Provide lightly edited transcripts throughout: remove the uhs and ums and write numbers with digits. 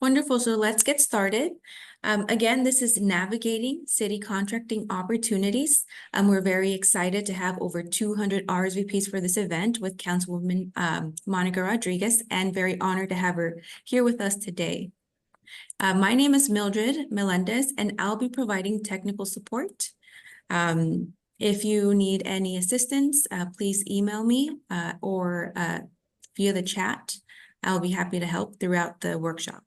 Wonderful. So let's get started. Again, this is Navigating City Contracting Opportunities. We're very excited to have over 200 RSVPs for this event with Councilwoman Monica Rodriguez, and very honored to have her here with us today. My name is Mildred Melendez, and I'll be providing technical support. If you need any assistance, please email me or via the chat. I'll be happy to help throughout the workshop.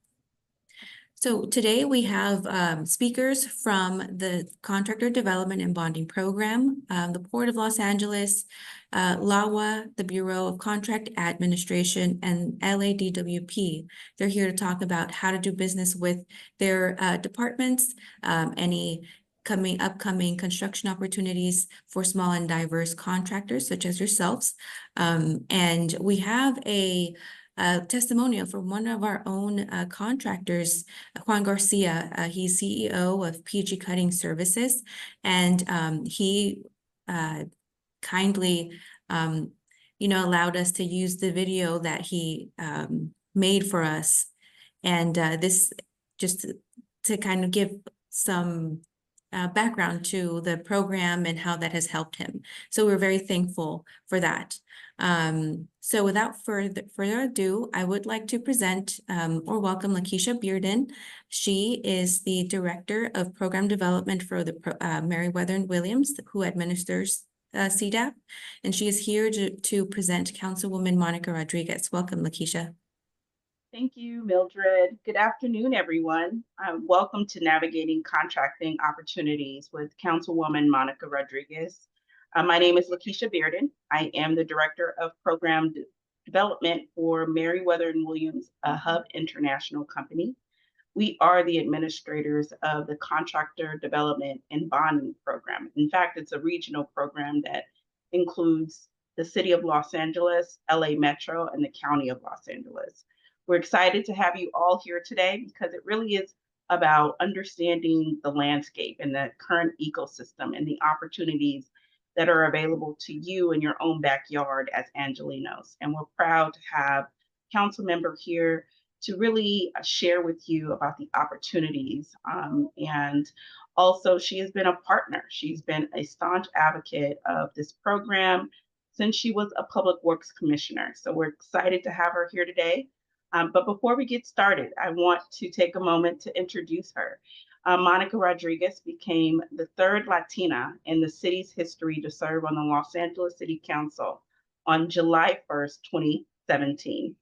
So today we have speakers from the Contractor Development and Bonding Program, the Port of Los Angeles, LAWA, the Bureau of Contract Administration, and LADWP. They're here to talk about how to do business with their departments, any upcoming construction opportunities for small and diverse contractors such as yourselves. And we have a testimonial from one of our own contractors, Juan Garcia. He's CEO of PG Cutting Services, and he kindly, allowed us to use the video that he made for us. And this just to kind of give some background to the program and how that has helped him. So we're very thankful for that. So without further ado, I would like to present or welcome Lakeisha Bearden. She is the Director of Program Development for the Meriwether and Williams, who administers CDABP, and she is here to present Councilwoman Monica Rodriguez. Welcome, Lakeisha. Thank you, Mildred. Good afternoon, everyone. Welcome to Navigating Contracting Opportunities with Councilwoman Monica Rodriguez. My name is Lakeisha Bearden. I am the Director of Program Development for Meriwether and Williams, a Hub International company. We are the administrators of the Contractor Development and Bonding Program. In fact, it's a regional program that includes the City of Los Angeles, LA Metro, and the County of Los Angeles. We're excited to have you all here today because it really is about understanding the landscape and the current ecosystem and the opportunities that are available to you in your own backyard as Angelenos. And we're proud to have a council member here to really share with you about the opportunities. And also, she has been a partner. She's been a staunch advocate of this program since she was a Public Works Commissioner. So we're excited to have her here today. But before we get started, I want to take a moment to introduce her. Monica Rodriguez became the third Latina in the city's history to serve on the Los Angeles City Council on July 1st, 2017,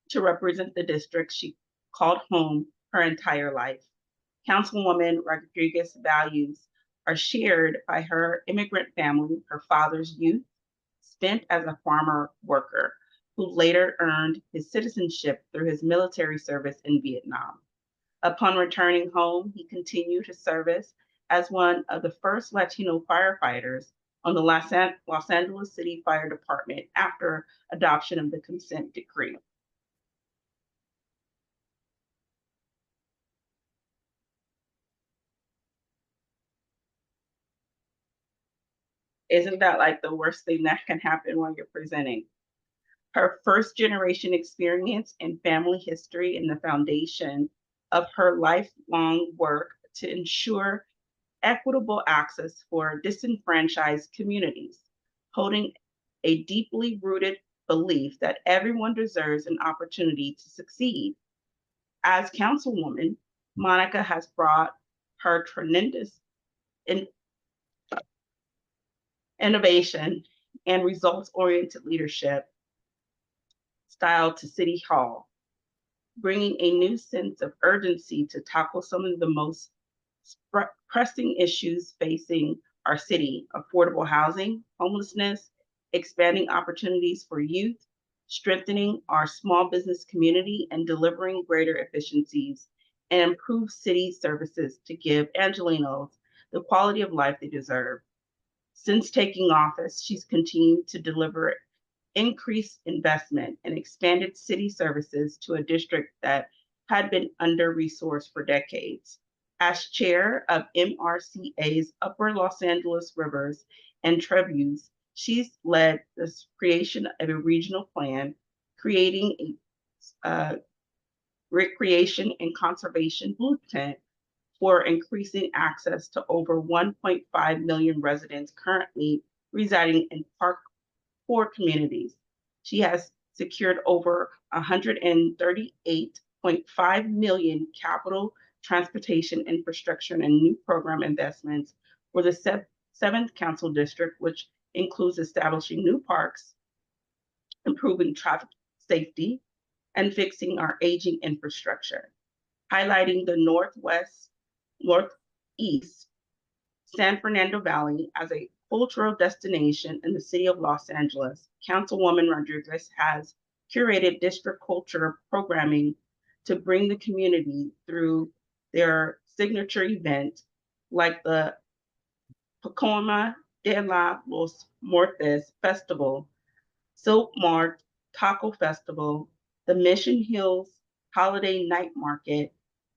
to represent the district she called home her entire life. Councilwoman Rodriguez's values are shared by her immigrant family, her father's youth spent as a farmer worker, who later earned his citizenship through his military service in Vietnam. Upon returning home, he continued his service as one of the first Latino firefighters on the Los Angeles City Fire Department after adoption of the consent decree. Isn't that like the worst thing that can happen when you're presenting? Her first generation experience in family history and the foundation of her lifelong work to ensure equitable access for disenfranchised communities, holding a deeply rooted belief that everyone deserves an opportunity to succeed. As Councilwoman, Monica has brought her tremendous innovation and results-oriented leadership style to City Hall, bringing a new sense of urgency to tackle some of the most pressing issues facing our city: affordable housing, homelessness, expanding opportunities for youth, strengthening our small business community, and delivering greater efficiencies and improved city services to give Angelenos the quality of life they deserve. Since taking office, she's continued to deliver increased investment and expanded city services to a district that had been under-resourced for decades. As chair of MRCA's Upper Los Angeles Rivers and Tributaries, she's led the creation of a regional plan, creating a recreation and conservation blueprint for increasing access to over 1.5 million residents currently residing in Park 4 communities. She has secured over 138.5 million capital transportation infrastructure and new program investments for the 7th Council District, which includes establishing new parks, improving traffic safety, and fixing our aging infrastructure. Highlighting the Northeast San Fernando Valley as a cultural destination in the city of Los Angeles, Councilwoman Rodriguez has curated district culture programming to bring the community through their signature event, like the Pacoma de los Muertos Festival, Silk Mart Taco Festival, the Mission Hills Holiday Night Market,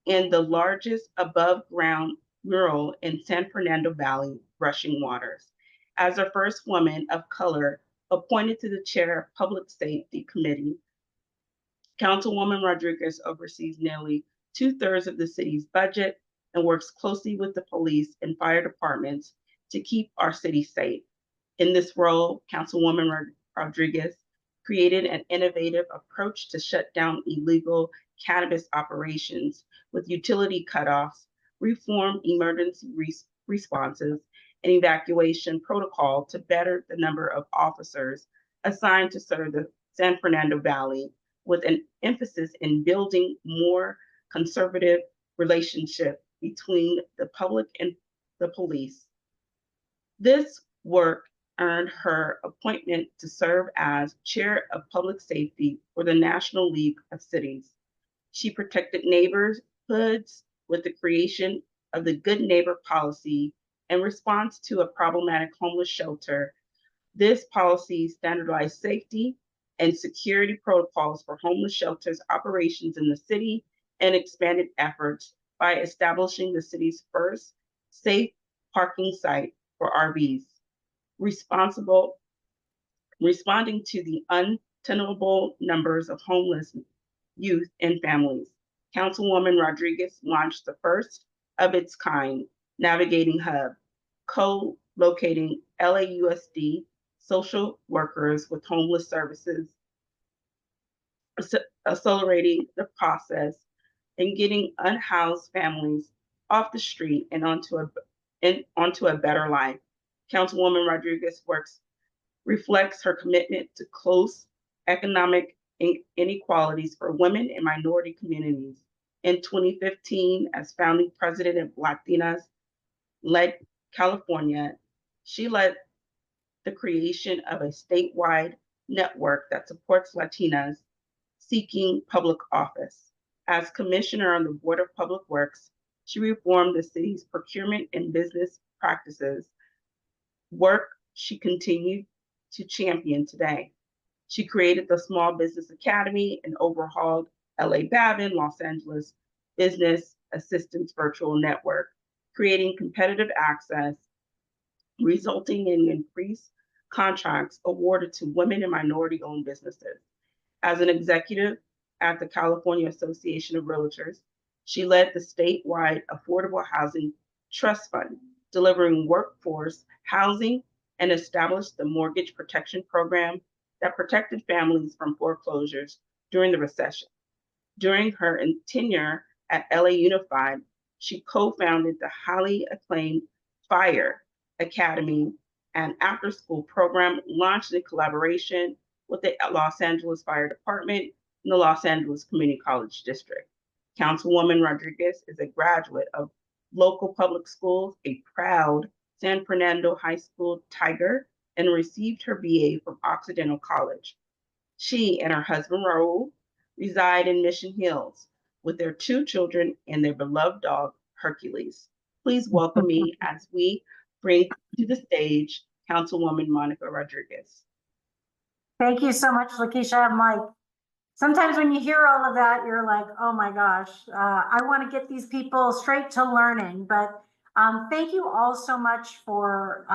and the largest above-ground mural in San Fernando Valley, Rushing Waters. As the first woman of color appointed to the chair of Public Safety Committee, Councilwoman Rodriguez oversees nearly 2/3 of the city's budget and works closely with the police and fire departments to keep our city safe. In this role, Councilwoman Rodriguez created an innovative approach to shut down illegal cannabis operations with utility cutoffs, reform emergency responses, and evacuation protocol to better the number of officers assigned to serve the San Fernando Valley, with an emphasis in building more conservative relationship between the public and the police. This work earned her appointment to serve as chair of public safety for the National League of Cities. She protected neighborhoods with the creation of the Good Neighbor policy in response to a problematic homeless shelter. This policy standardized safety and security protocols for homeless shelters operations in the city and expanded efforts by establishing the city's first safe parking site for RVs, responding to the untenable numbers of homeless youth and families. Councilwoman Rodriguez launched the first of its kind Navigating Hub, co-locating LAUSD social workers with homeless services, accelerating the process and getting unhoused families off the street and onto a better life. Councilwoman Rodriguez reflects her commitment to close economic inequalities for women and minority communities. In 2015, as founding president of Latinas-led California, she led the creation of a statewide network that supports Latinas seeking public office. As commissioner on the Board of Public Works, she reformed the city's procurement and business practices, work she continued to champion today. She created the Small Business Academy and overhauled LA-Babin, Los Angeles Business Assistance Virtual Network, creating competitive access, resulting in increased contracts awarded to women and minority-owned businesses. As an executive at the California Association of Realtors, she led the statewide Affordable Housing Trust Fund, delivering workforce housing, and established the Mortgage Protection Program that protected families from foreclosures during the recession. During her tenure at LA Unified, she co-founded the highly acclaimed FIRE Academy, an after-school program launched in collaboration with the Los Angeles Fire Department and the Los Angeles Community College District. Councilwoman Rodriguez is a graduate of local public schools, a proud San Fernando High School Tiger, and received her BA from Occidental College. She and her husband, Raul, reside in Mission Hills with their 2 children and their beloved dog, Hercules. Please welcome me as we bring to the stage Councilwoman Monica Rodriguez. Thank you so much, Lakeisha. I'm like, sometimes when you hear all of that, you're like, oh my gosh, I want to get these people straight to learning. But thank you all so much for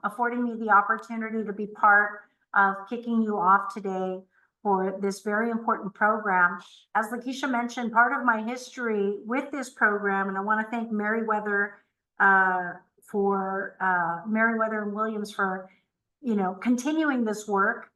affording me the opportunity to be part of kicking you off today. for this very important program. As Lakeisha mentioned, part of my history with this program, and I want to thank Meriwether Meriwether and Williams for, continuing this work.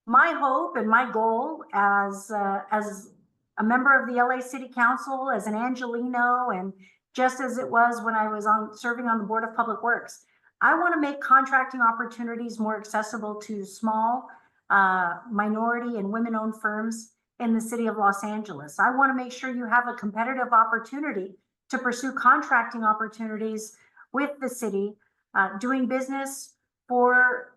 My hope and my goal as a member of the LA City Council, as an Angelino, and just as it was when I was serving on the Board of Public Works, I want to make contracting opportunities more accessible to small, minority and women-owned firms in the city of Los Angeles. I want to make sure you have a competitive opportunity to pursue contracting opportunities with the city, doing business for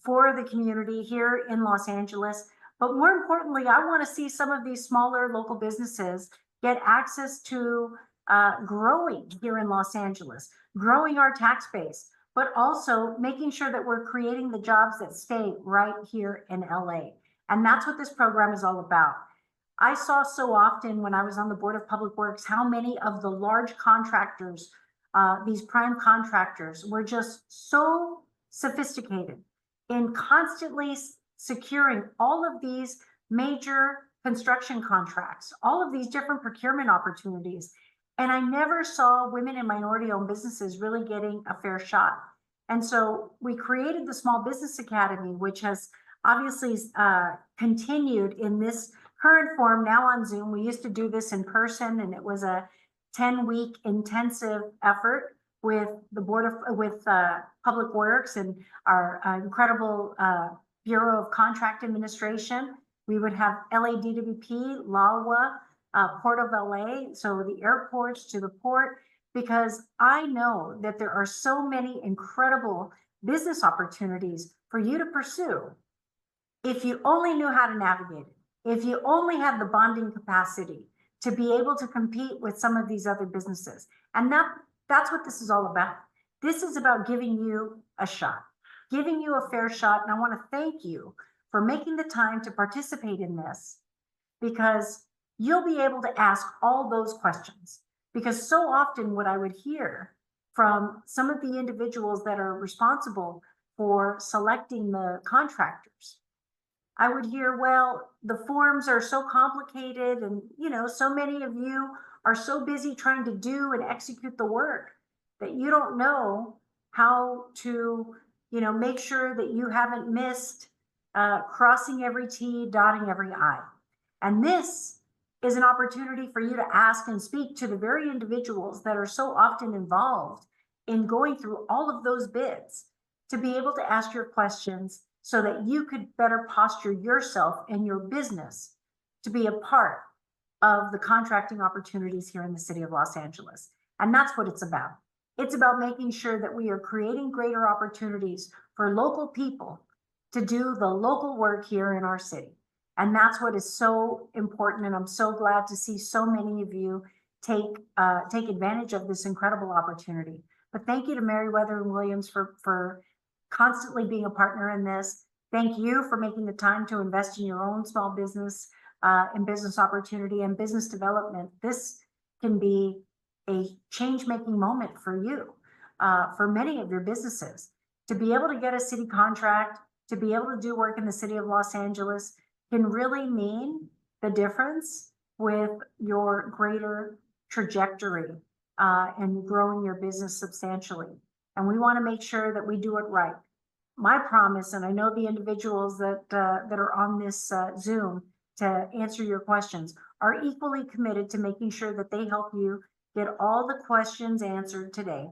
the community here in Los Angeles. But more importantly, I want to see some of these smaller local businesses get access to growing here in Los Angeles, growing our tax base, but also making sure that we're creating the jobs that stay right here in LA. And that's what this program is all about. I saw so often when I was on the Board of Public Works how many of the large contractors, these prime contractors, were just so sophisticated in constantly securing all of these major construction contracts, all of these different procurement opportunities. And I never saw women and minority-owned businesses really getting a fair shot. And so we created the Small Business Academy, which has obviously continued in this current form now on Zoom. We used to do this in person, and it was a 10-week intensive effort with the Public Works and our incredible Bureau of Contract Administration. We would have LADWP, LAWA, Port of LA, so the airports to the port, because I know that there are so many incredible business opportunities for you to pursue if you only knew how to navigate it, if you only had the bonding capacity to be able to compete with some of these other businesses. And that's what this is all about. This is about giving you a shot, giving you a fair shot. And I want to thank you for making the time to participate in this, because you'll be able to ask all those questions. Because so often what I would hear from some of the individuals that are responsible for selecting the contractors, I would hear, well, the forms are so complicated, and so many of you are so busy trying to do and execute the work that you don't know how to make sure that you haven't missed crossing every T, dotting every I. And this is an opportunity for you to ask and speak to the very individuals that are so often involved in going through all of those bids, to be able to ask your questions so that you could better posture yourself and your business to be a part of the contracting opportunities here in the city of Los Angeles. And that's what it's about. It's about making sure that we are creating greater opportunities for local people to do the local work here in our city. And that's what is so important. And I'm so glad to see so many of you take advantage of this incredible opportunity. But thank you to Meriwether and Williams for constantly being a partner in this. Thank you for making the time to invest in your own small business and business opportunity and business development. This can be a change-making moment for you, for many of your businesses. To be able to get a city contract, to be able to do work in the city of Los Angeles can really mean the difference with your greater trajectory and growing your business substantially. And we want to make sure that we do it right. My promise, and I know the individuals that are on this Zoom to answer your questions, are equally committed to making sure that they help you get all the questions answered today.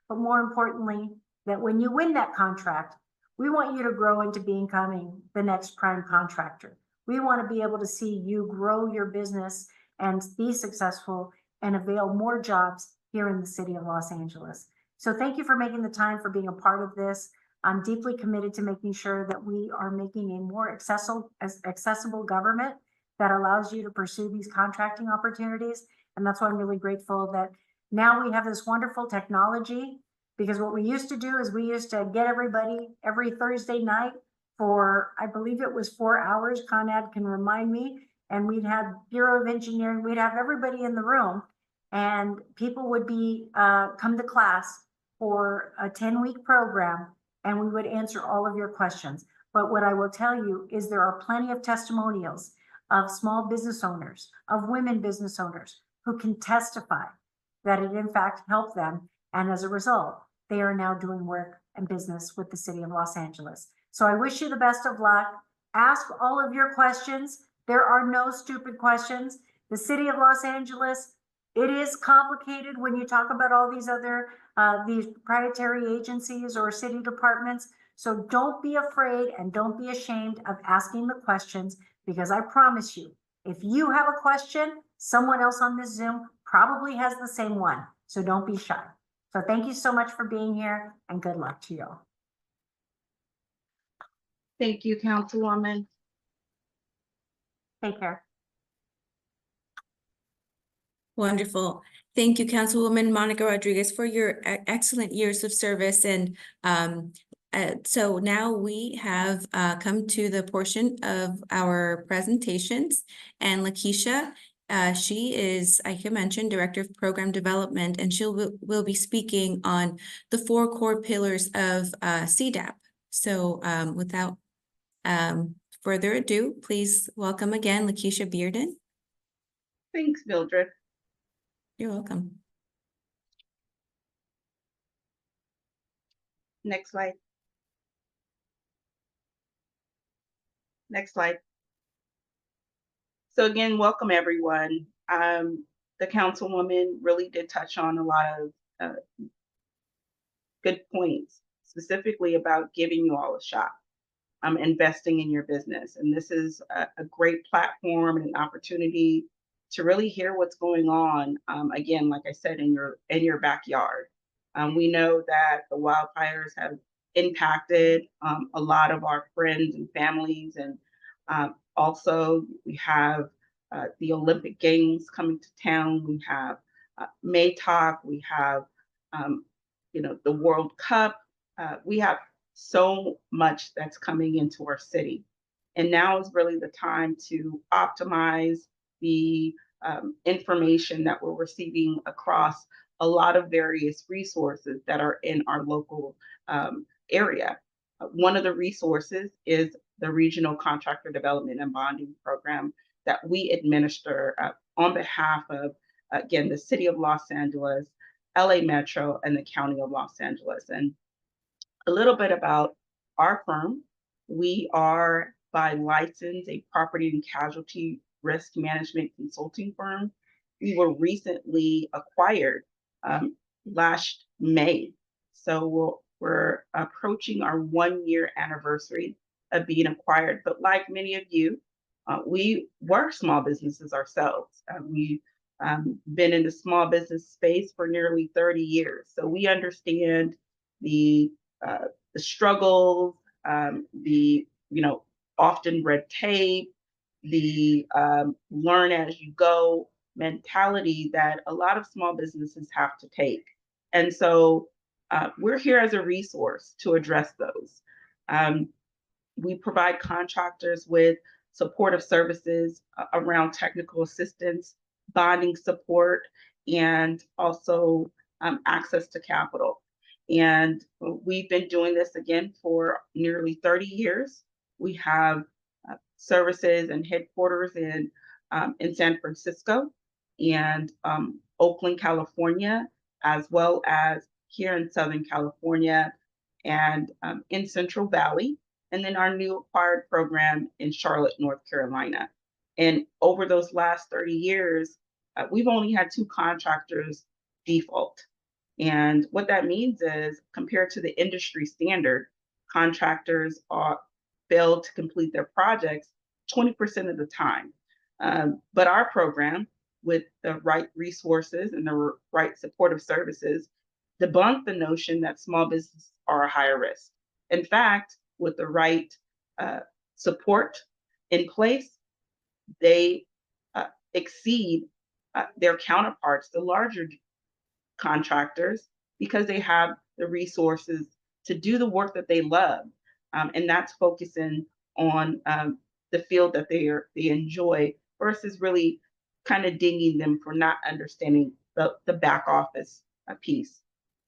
But more importantly, that when you win that contract, we want you to grow into becoming the next prime contractor. We want to be able to see you grow your business and be successful and avail more jobs here in the city of Los Angeles. So thank you for making the time, for being a part of this. I'm deeply committed to making sure that we are making a more accessible government that allows you to pursue these contracting opportunities. And that's why I'm really grateful that now we have this wonderful technology, because what we used to do is we used to get everybody every Thursday night for, I believe it was 4 hours, Conrad can remind me, and we'd have Bureau of Engineering, we'd have everybody in the room, and people would be come to class for a 10-week program, and we would answer all of your questions. But what I will tell you is there are plenty of testimonials of small business owners, of women business owners who can testify that it in fact helped them. And as a result, they are now doing work and business with the city of Los Angeles. So I wish you the best of luck. Ask all of your questions. There are no stupid questions. The city of Los Angeles, it is complicated when you talk about all these other, these proprietary agencies or city departments. So don't be afraid and don't be ashamed of asking the questions, because I promise you, if you have a question, someone else on this Zoom probably has the same one. So don't be shy. So thank you so much for being here and good luck to you all. Thank you, Councilwoman. Take care. Wonderful. Thank you, Councilwoman Monica Rodriguez, for your excellent years of service. And so now we have come to the portion of our presentations. And Lakeisha, she is, I can mention, Director of Program Development, and she will be speaking on the 4 core pillars of CDAP. So without further ado, please welcome again, Lakeisha Bearden. Thanks, Mildred. You're welcome. Next slide. Next slide. So again, welcome everyone. The Councilwoman really did touch on a lot of good points, specifically about giving you all a shot, investing in your business. And this is a great platform and an opportunity to really hear what's going on. Again, like I said, in your backyard. We know that the wildfires have impacted a lot of our friends and families, and also we have the Olympic Games coming to town. We have Maytalk. We have the World Cup. We have so much that's coming into our city, and now is really the time to optimize the information that we're receiving across a lot of various resources that are in our local area. One of the resources is the Regional Contractor Development and Bonding Program that we administer on behalf of, again, the City of Los Angeles, LA Metro, and the County of Los Angeles. And a little bit about our firm. We are, by license, a property and casualty risk management consulting firm. We were recently acquired last May. So we're approaching our 1-year anniversary of being acquired. But like many of you, we were small businesses ourselves. We've been in the small business space for nearly 30 years. So we understand the struggles, the often red tape, the learn as you go mentality that a lot of small businesses have to take. And so we're here as a resource to address those. We provide contractors with supportive services around technical assistance, bonding support, and also access to capital. And we've been doing this again for nearly 30 years. We have services and headquarters in San Francisco and Oakland, California, as well as here in Southern California and in Central Valley, and then our new acquired program in Charlotte, North Carolina. And over those last 30 years, we've only had 2 contractors default. And what that means is, compared to the industry standard, contractors fail to complete their projects 20% of the time. But our program, with the right resources and the right supportive services, debunk the notion that small businesses are a higher risk. In fact, with the right support in place, they exceed their counterparts, the larger contractors, because they have the resources to do the work that they love. And that's focusing on the field that they enjoy, versus really kind of dinging them for not understanding the back office piece.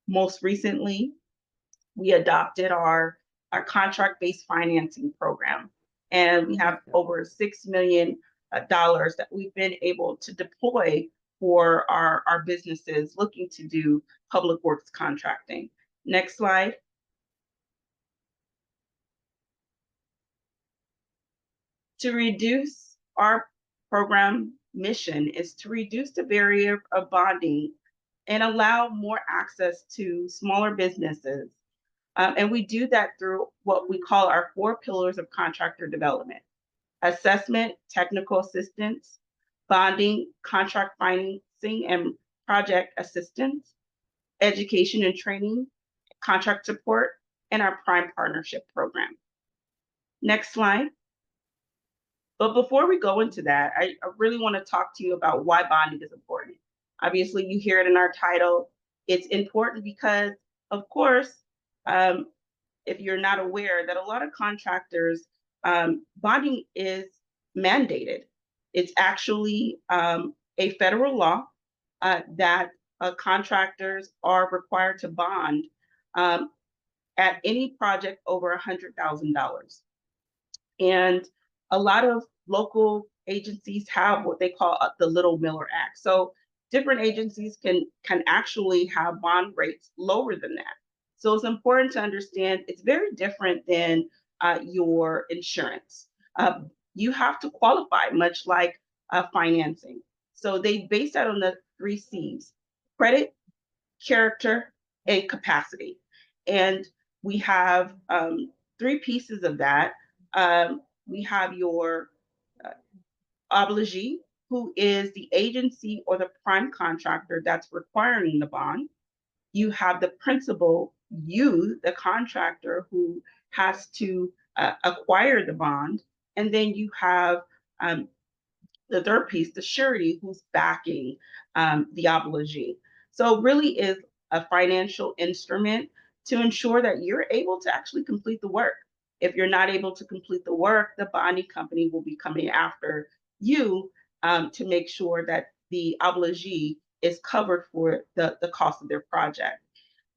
Most recently, we adopted our our contract-based financing program. And we have over $6 million that we've been able to deploy for our businesses looking to do public works contracting. Next slide. To reduce our program mission is to reduce the barrier of bonding and allow more access to smaller businesses. And we do that through what we call our 4 pillars of contractor development: assessment, technical assistance, bonding, contract financing and project assistance, education and training, contract support, and our prime partnership program. Next slide. But before we go into that, I really want to talk to you about why bonding is important. Obviously, you hear it in our title. It's important because, of course, if you're not aware, that a lot of contractors, bonding is mandated. It's actually a federal law that contractors are required to bond at any project over $100,000. And a lot of local agencies have what they call the Little Miller Act. So different agencies can actually have bond rates lower than that. So it's important to understand it's very different than your insurance. You have to qualify, much like financing. So they base that on the 3 C's: credit, character, and capacity. And we have 3 pieces of that. We have your obligee, who is the agency or the prime contractor that's requiring the bond. You have the principal, you, the contractor, who has to acquire the bond. And then you have the third piece, the surety, who's backing the obligee. So it really is a financial instrument to ensure that you're able to actually complete the work. If you're not able to complete the work, the bonding company will be coming after you to make sure that the obligee is covered for the cost of their project.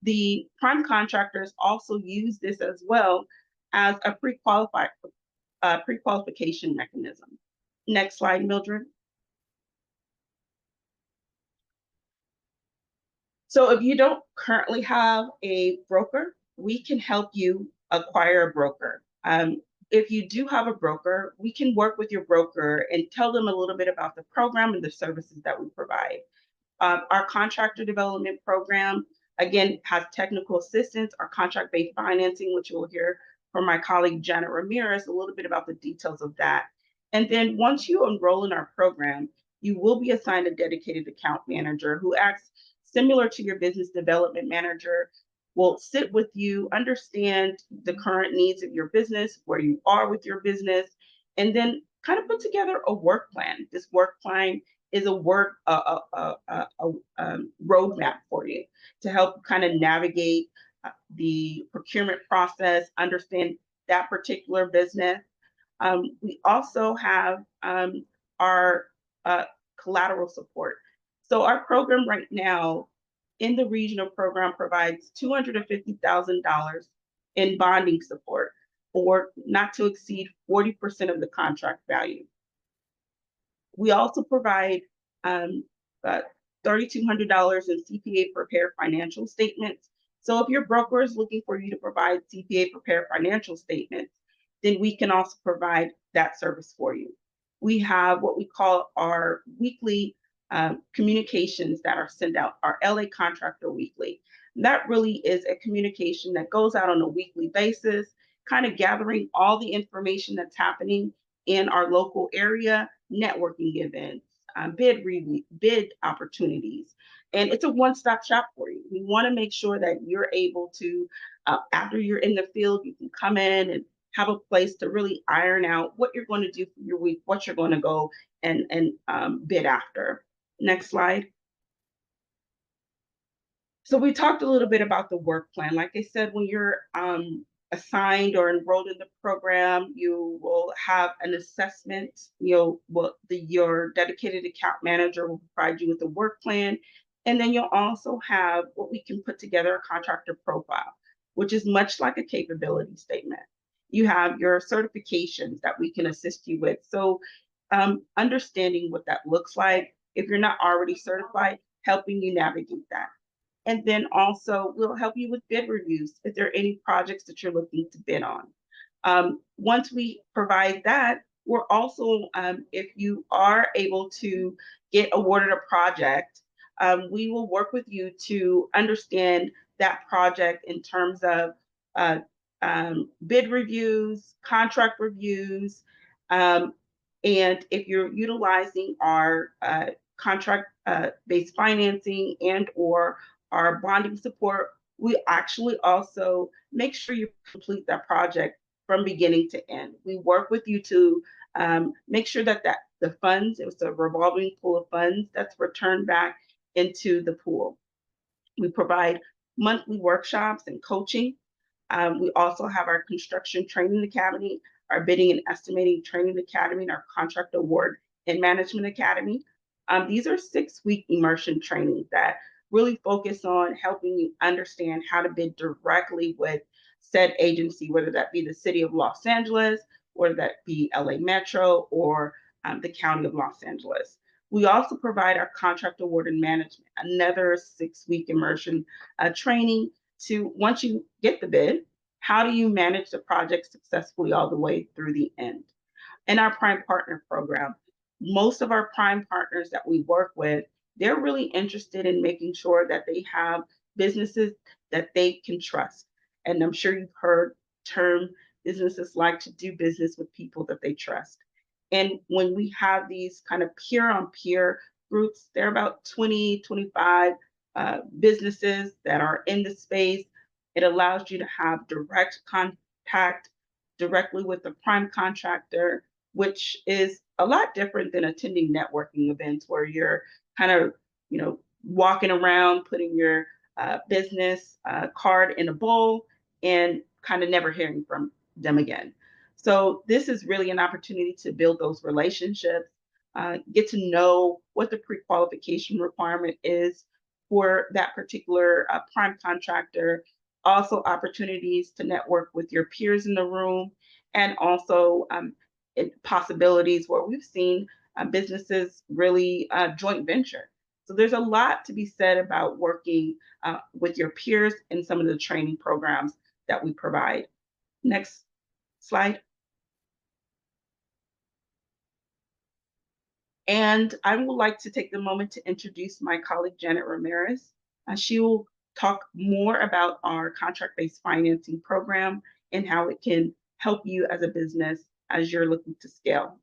The prime contractors also use this as well as a pre-qualification mechanism. Next slide, Mildred. So if you don't currently have a broker, we can help you acquire a broker. If you do have a broker, we can work with your broker and tell them a little bit about the program and the services that we provide. Our contractor development program, again, has technical assistance, our contract-based financing, which you'll hear from my colleague, Janet Ramirez, a little bit about the details of that. And then once you enroll in our program, you will be assigned a dedicated account manager who acts similar to your business development manager, will sit with you, understand the current needs of your business, where you are with your business, and then kind of put together a work plan. This work plan is a roadmap for you to help kind of navigate the procurement process, understand that particular business. We also have our collateral support. So our program right now in the regional program provides $250,000 in bonding support, or not to exceed 40% of the contract value. We also provide $3,200 in CPA prepared financial statements. So if your broker is looking for you to provide CPA prepared financial statements, then we can also provide that service for you. We have what we call our weekly communications that are sent out, our LA Contractor Weekly. And that really is a communication that goes out on a weekly basis, kind of gathering all the information that's happening in our local area, networking events, bid opportunities. And it's a one-stop shop for you. We want to make sure that you're able to, after you're in the field, you can come in and have a place to really iron out what you're going to do for your week, what you're going to go and bid after. Next slide. So we talked a little bit about the work plan. Like I said, when you're assigned or enrolled in the program, you will have an assessment. Your dedicated account manager will provide you with a work plan. And then you'll also have what we can put together, a contractor profile, which is much like a capability statement. You have your certifications that we can assist you with. So understanding what that looks like, if you're not already certified, helping you navigate that. And then also we'll help you with bid reviews if there are any projects that you're looking to bid on. Once we provide that, we're also, if you are able to get awarded a project, we will work with you to understand that project in terms of bid reviews, contract reviews, and if you're utilizing our contract-based financing and or our bonding support, we actually also make sure you complete that project from beginning to end. We work with you to make sure that the funds, it was a revolving pool of funds that's returned back into the pool. We provide monthly workshops and coaching. We also have our construction training academy, our bidding and estimating training academy, and our contract award and management academy. These are 6-week immersion trainings that really focus on helping you understand how to bid directly with said agency, whether that be the city of Los Angeles, whether that be LA Metro, or the county of Los Angeles. We also provide our contract award and management, another 6-week immersion training to, once you get the bid, how do you manage the project successfully all the way through the end? And our prime partner program, most of our prime partners that we work with, they're really interested in making sure that they have businesses that they can trust. And I'm sure you've heard term businesses like to do business with people that they trust. And when we have these kind of peer-on-peer groups, there are about 20, 25 businesses that are in the space. It allows you to have direct contact directly with the prime contractor, which is a lot different than attending networking events where you're kind of, walking around, putting your business card in a bowl and kind of never hearing from them again. So this is really an opportunity to build those relationships, get to know what the pre-qualification requirement is for that particular prime contractor, also opportunities to network with your peers in the room, and also possibilities where we've seen businesses really joint venture. So there's a lot to be said about working with your peers in some of the training programs that we provide. Next slide. And I would like to take the moment to introduce my colleague, Janet Ramirez. She will talk more about our contract-based financing program and how it can help you as a business as you're looking to scale.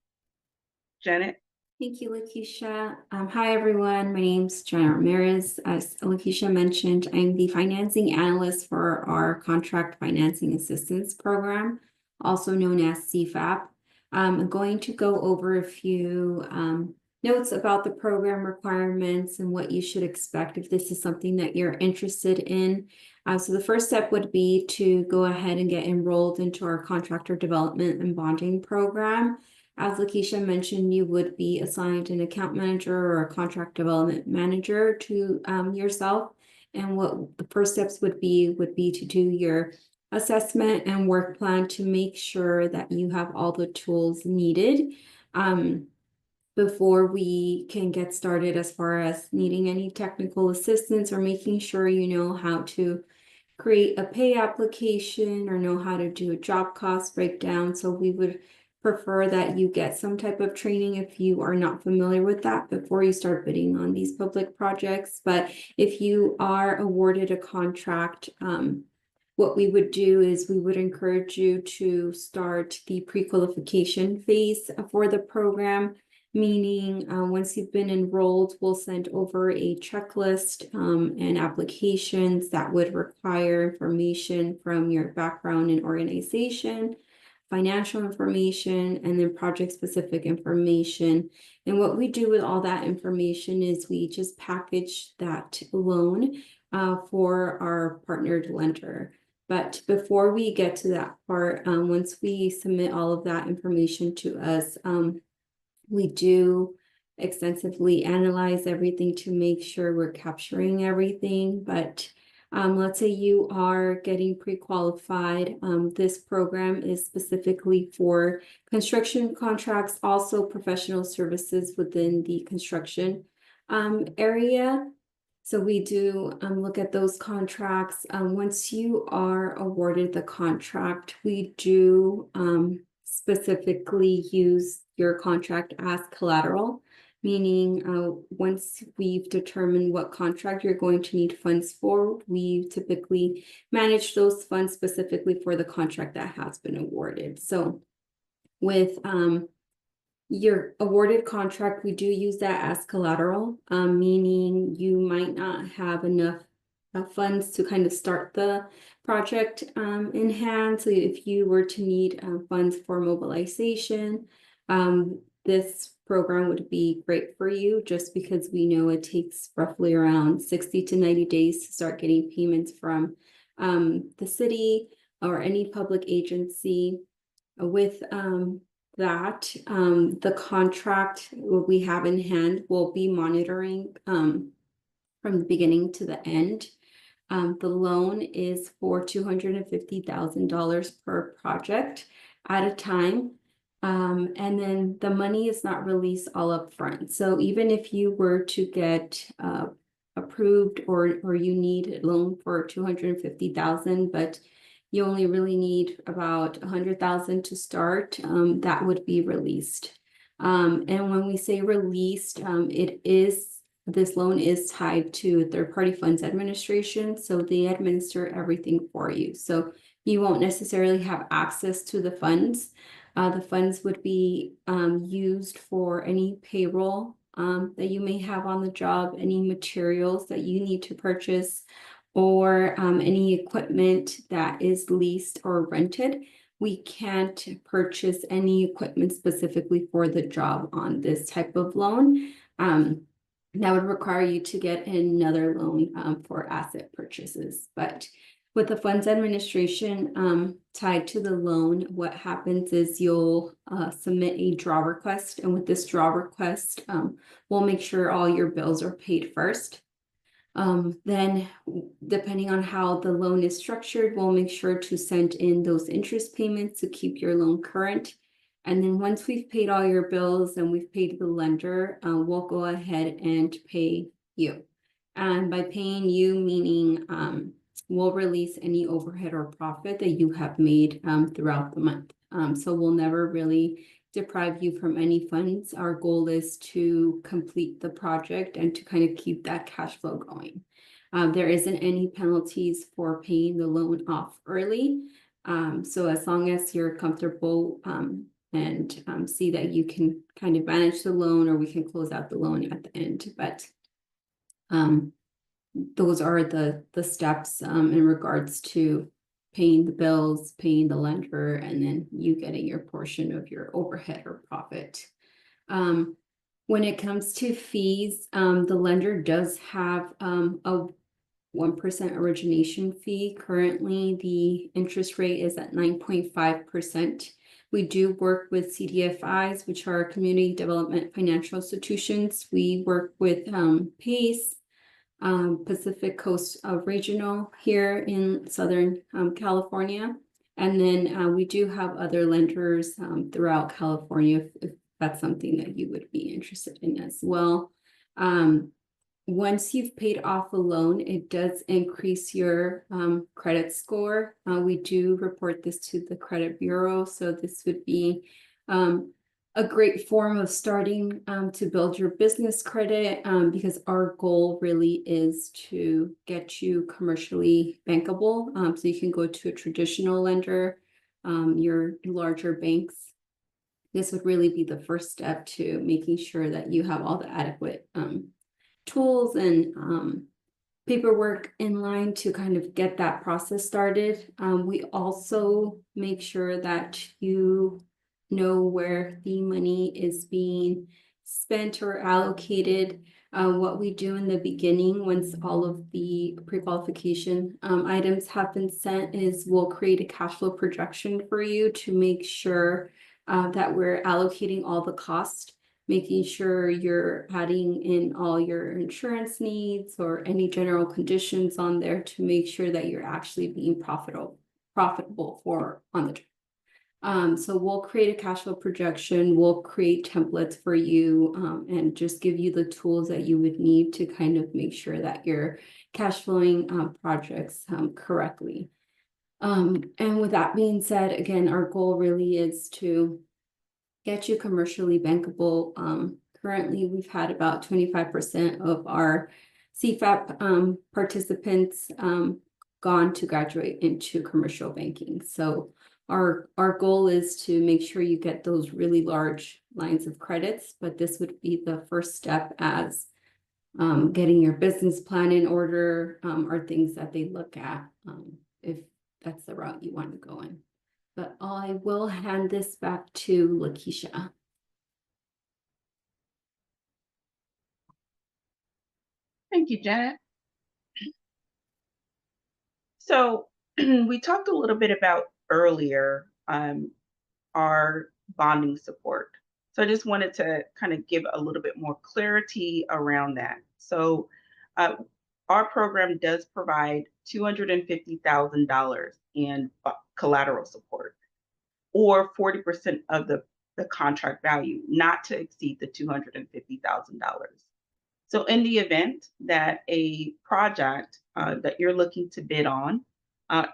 Janet? Thank you, Lakeisha. Hi, everyone. My name's Janet Ramirez. As Lakeisha mentioned, I'm the financing analyst for our Contract Financing Assistance Program, also known as CFAP. I'm going to go over a few notes about the program requirements and what you should expect if this is something that you're interested in. So the first step would be to go ahead and get enrolled into our Contractor Development and Bonding Program. As Lakeisha mentioned, you would be assigned an account manager or a contract development manager to yourself. And what the first steps would be to do your assessment and work plan to make sure that you have all the tools needed before we can get started as far as needing any technical assistance or making sure you know how to create a pay application or know how to do a job cost breakdown. So we would prefer that you get some type of training if you are not familiar with that before you start bidding on these public projects. But if you are awarded a contract, what we would do is we would encourage you to start the pre-qualification phase for the program, meaning once you've been enrolled, we'll send over a checklist and applications that would require information from your background and organization, financial information, and then project-specific information. And what we do with all that information is we just package that loan for our partnered lender. But before we get to that part, once we submit all of that information to us, we do extensively analyze everything to make sure we're capturing everything. But Let's say you are getting pre-qualified. This program is specifically for construction contracts, also professional services within the construction area. So we do look at those contracts. Once you are awarded the contract, we do specifically use your contract as collateral, meaning once we've determined what contract you're going to need funds for, we typically manage those funds specifically for the contract that has been awarded. So with your awarded contract, we do use that as collateral, meaning you might not have enough funds to kind of start the project in hand. So if you were to need funds for mobilization, this program would be great for you, just because we know it takes roughly around 60 to 90 days to start getting payments from the city or any public agency. With the contract we have in hand will be monitoring from the beginning to the end. The loan is for $250,000 per project at a time. And then the money is not released all up front. So even if you were to get approved or you need a loan for $250,000, but you only really need about $100,000 to start, that would be released. And when we say released, this loan is tied to third-party funds administration, so they administer everything for you. So you won't necessarily have access to the funds. The funds would be used for any payroll that you may have on the job, any materials that you need to purchase, or any equipment that is leased or rented. We can't purchase any equipment specifically for the job on this type of loan. That would require you to get another loan for asset purchases. But with the funds administration tied to the loan, what happens is you'll submit a draw request. And with this draw request, we'll make sure all your bills are paid first. Then depending on how the loan is structured, we'll make sure to send in those interest payments to keep your loan current. And then once we've paid all your bills and we've paid the lender, we'll go ahead and pay you. And by paying you, meaning we'll release any overhead or profit that you have made throughout the month. So we'll never really deprive you from any funds. Our goal is to complete the project and to kind of keep that cash flow going. There isn't any penalties for paying the loan off early. So as long as you're comfortable and see that you can kind of manage the loan, or we can close out the loan at the end. But those are the steps in regards to paying the bills, paying the lender, and then you getting your portion of your overhead or profit. When it comes to fees, the lender does have a 1% origination fee. Currently, the interest rate is at 9.5%. We do work with CDFIs, which are Community Development Financial Institutions. We work with PACE, Pacific Coast Regional here in Southern California. And then we do have other lenders throughout California if that's something that you would be interested in as well. Once you've paid off a loan, it does increase your credit score. We do report this to the credit bureau. So this would be a great form of starting to build your business credit because our goal really is to get you commercially bankable. So you can go to a traditional lender, your larger banks. This would really be the first step to making sure that you have all the adequate tools and paperwork in line to kind of get that process started. We also make sure that you know where the money is being spent or allocated. What we do in the beginning, once all of the pre-qualification items have been sent, is we'll create a cash flow projection for you to make sure that we're allocating all the cost making sure you're adding in all your insurance needs or any general conditions on there to make sure that you're actually being profitable for on the job. So we'll create a cash flow projection, we'll create templates for you, and just give you the tools that you would need to kind of make sure that you're cash flowing projects correctly. And with that being said, again, our goal really is to get you commercially bankable. Currently, we've had about 25% of our CFAP participants gone to graduate into commercial banking. So our goal is to make sure you get those really large lines of credits, but this would be the first step as getting your business plan in order, are things that they look at if that's the route you want to go in. But I will hand this back to Lakeisha. Thank you, Janet. So we talked a little bit about earlier our bonding support. So I just wanted to kind of give a little bit more clarity around that. So our program does provide $250,000 in collateral support, or 40% of the contract value, not to exceed the $250,000. So in the event that a project that you're looking to bid on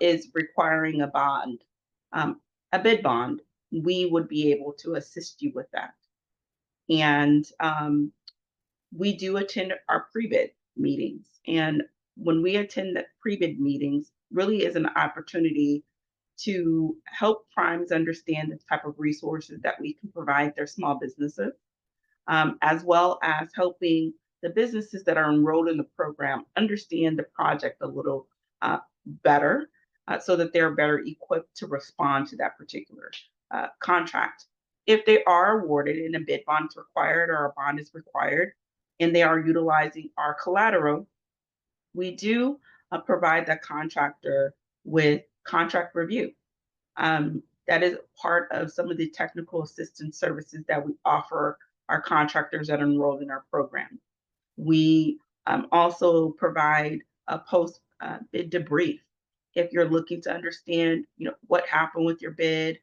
is requiring a bond, a bid bond, we would be able to assist you with that. And we do attend our pre-bid meetings. And when we attend the pre-bid meetings, really is an opportunity to help primes understand the type of resources that we can provide their small businesses, as well as helping the businesses that are enrolled in the program understand the project a little better, so that they're better equipped to respond to that particular contract. If they are awarded and a bid bond is required or a bond is required, and they are utilizing our collateral, we do provide the contractor with contract review. That is part of some of the technical assistance services that we offer our contractors that are enrolled in our program. We also provide a post bid debrief. If you're looking to understand, what happened with your bid,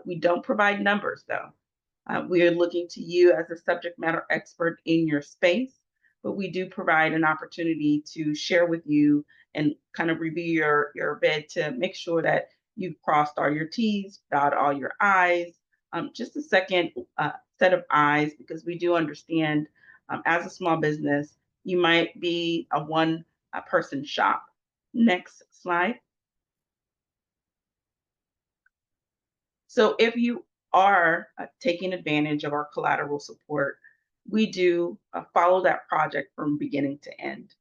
we don't provide numbers though. We are looking to you as a subject matter expert in your space, but we do provide an opportunity to share with you and kind of review your bid to make sure that you've crossed all your T's, dotted all your I's. Just a second set of eyes, because we do understand as a small business, you might be a one-person shop. Next slide. So if you are taking advantage of our collateral support, we do follow that project from beginning to end.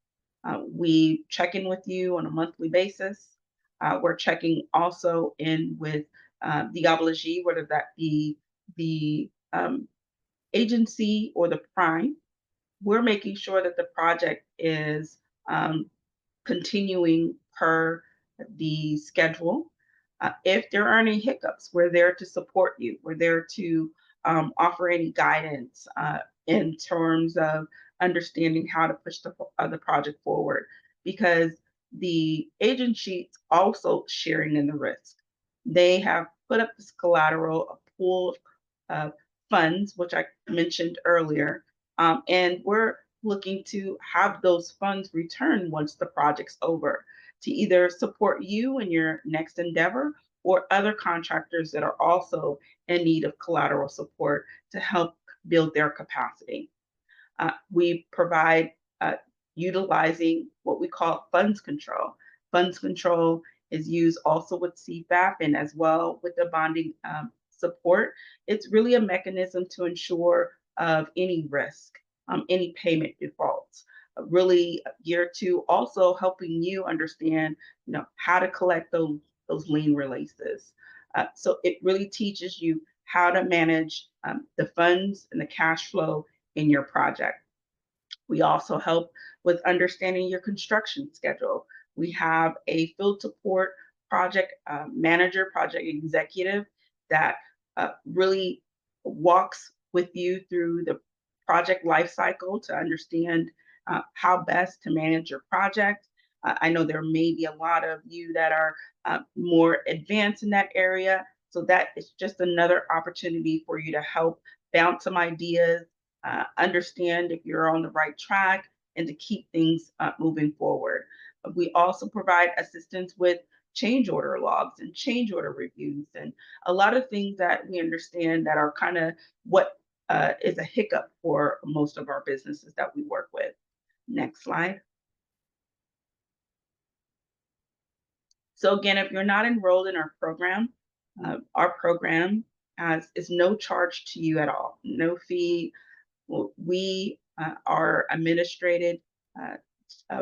We check in with you on a monthly basis. We're checking also in with the obligee, whether that be the agency or the prime. We're making sure that the project is continuing per the schedule. If there are any hiccups, we're there to support you. We're there to offer any guidance in terms of understanding how to push the project forward, because the agency's also sharing in the risk. They have put up this collateral, a pool of funds, which I mentioned earlier, and we're looking to have those funds returned once the project's over, to either support you in your next endeavor or other contractors that are also in need of collateral support to help build their capacity. We provide utilizing what we call funds control. Funds control is used also with CFAP and as well with the bonding support. It's really a mechanism to ensure of any risk, any payment defaults. Really geared to also helping you understand, how to collect those lien releases. So it really teaches you how to manage the funds and the cash flow in your project. We also help with understanding your construction schedule. We have a field support project manager, project executive that really walks with you through project lifecycle to understand how best to manage your project. I know there may be a lot of you that are more advanced in that area. So that is just another opportunity for you to help bounce some ideas, understand if you're on the right track, and to keep things moving forward. We also provide assistance with change order logs and change order reviews, and a lot of things that we understand that are kind of what is a hiccup for most of our businesses that we work with. Next slide. So again, if you're not enrolled in our program is no charge to you at all, no fee. We are administrated.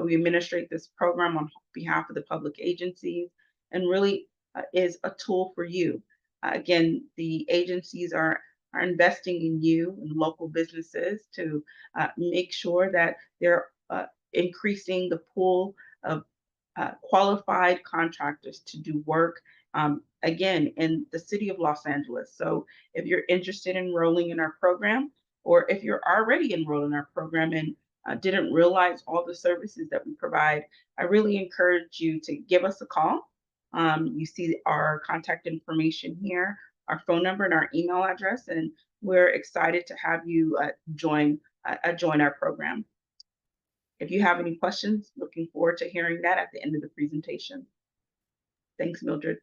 We administrate this program on behalf of the public agencies, and really is a tool for you. Again, the agencies are investing in you and local businesses to make sure that they're increasing the pool of qualified contractors to do work, again, in the city of Los Angeles. So if you're interested in enrolling in our program, or if you're already enrolled in our program and didn't realize all the services that we provide, I really encourage you to give us a call. You see our contact information here, our phone number and our email address, and we're excited to have you join our program. If you have any questions, looking forward to hearing that at the end of the presentation. Thanks, Mildred.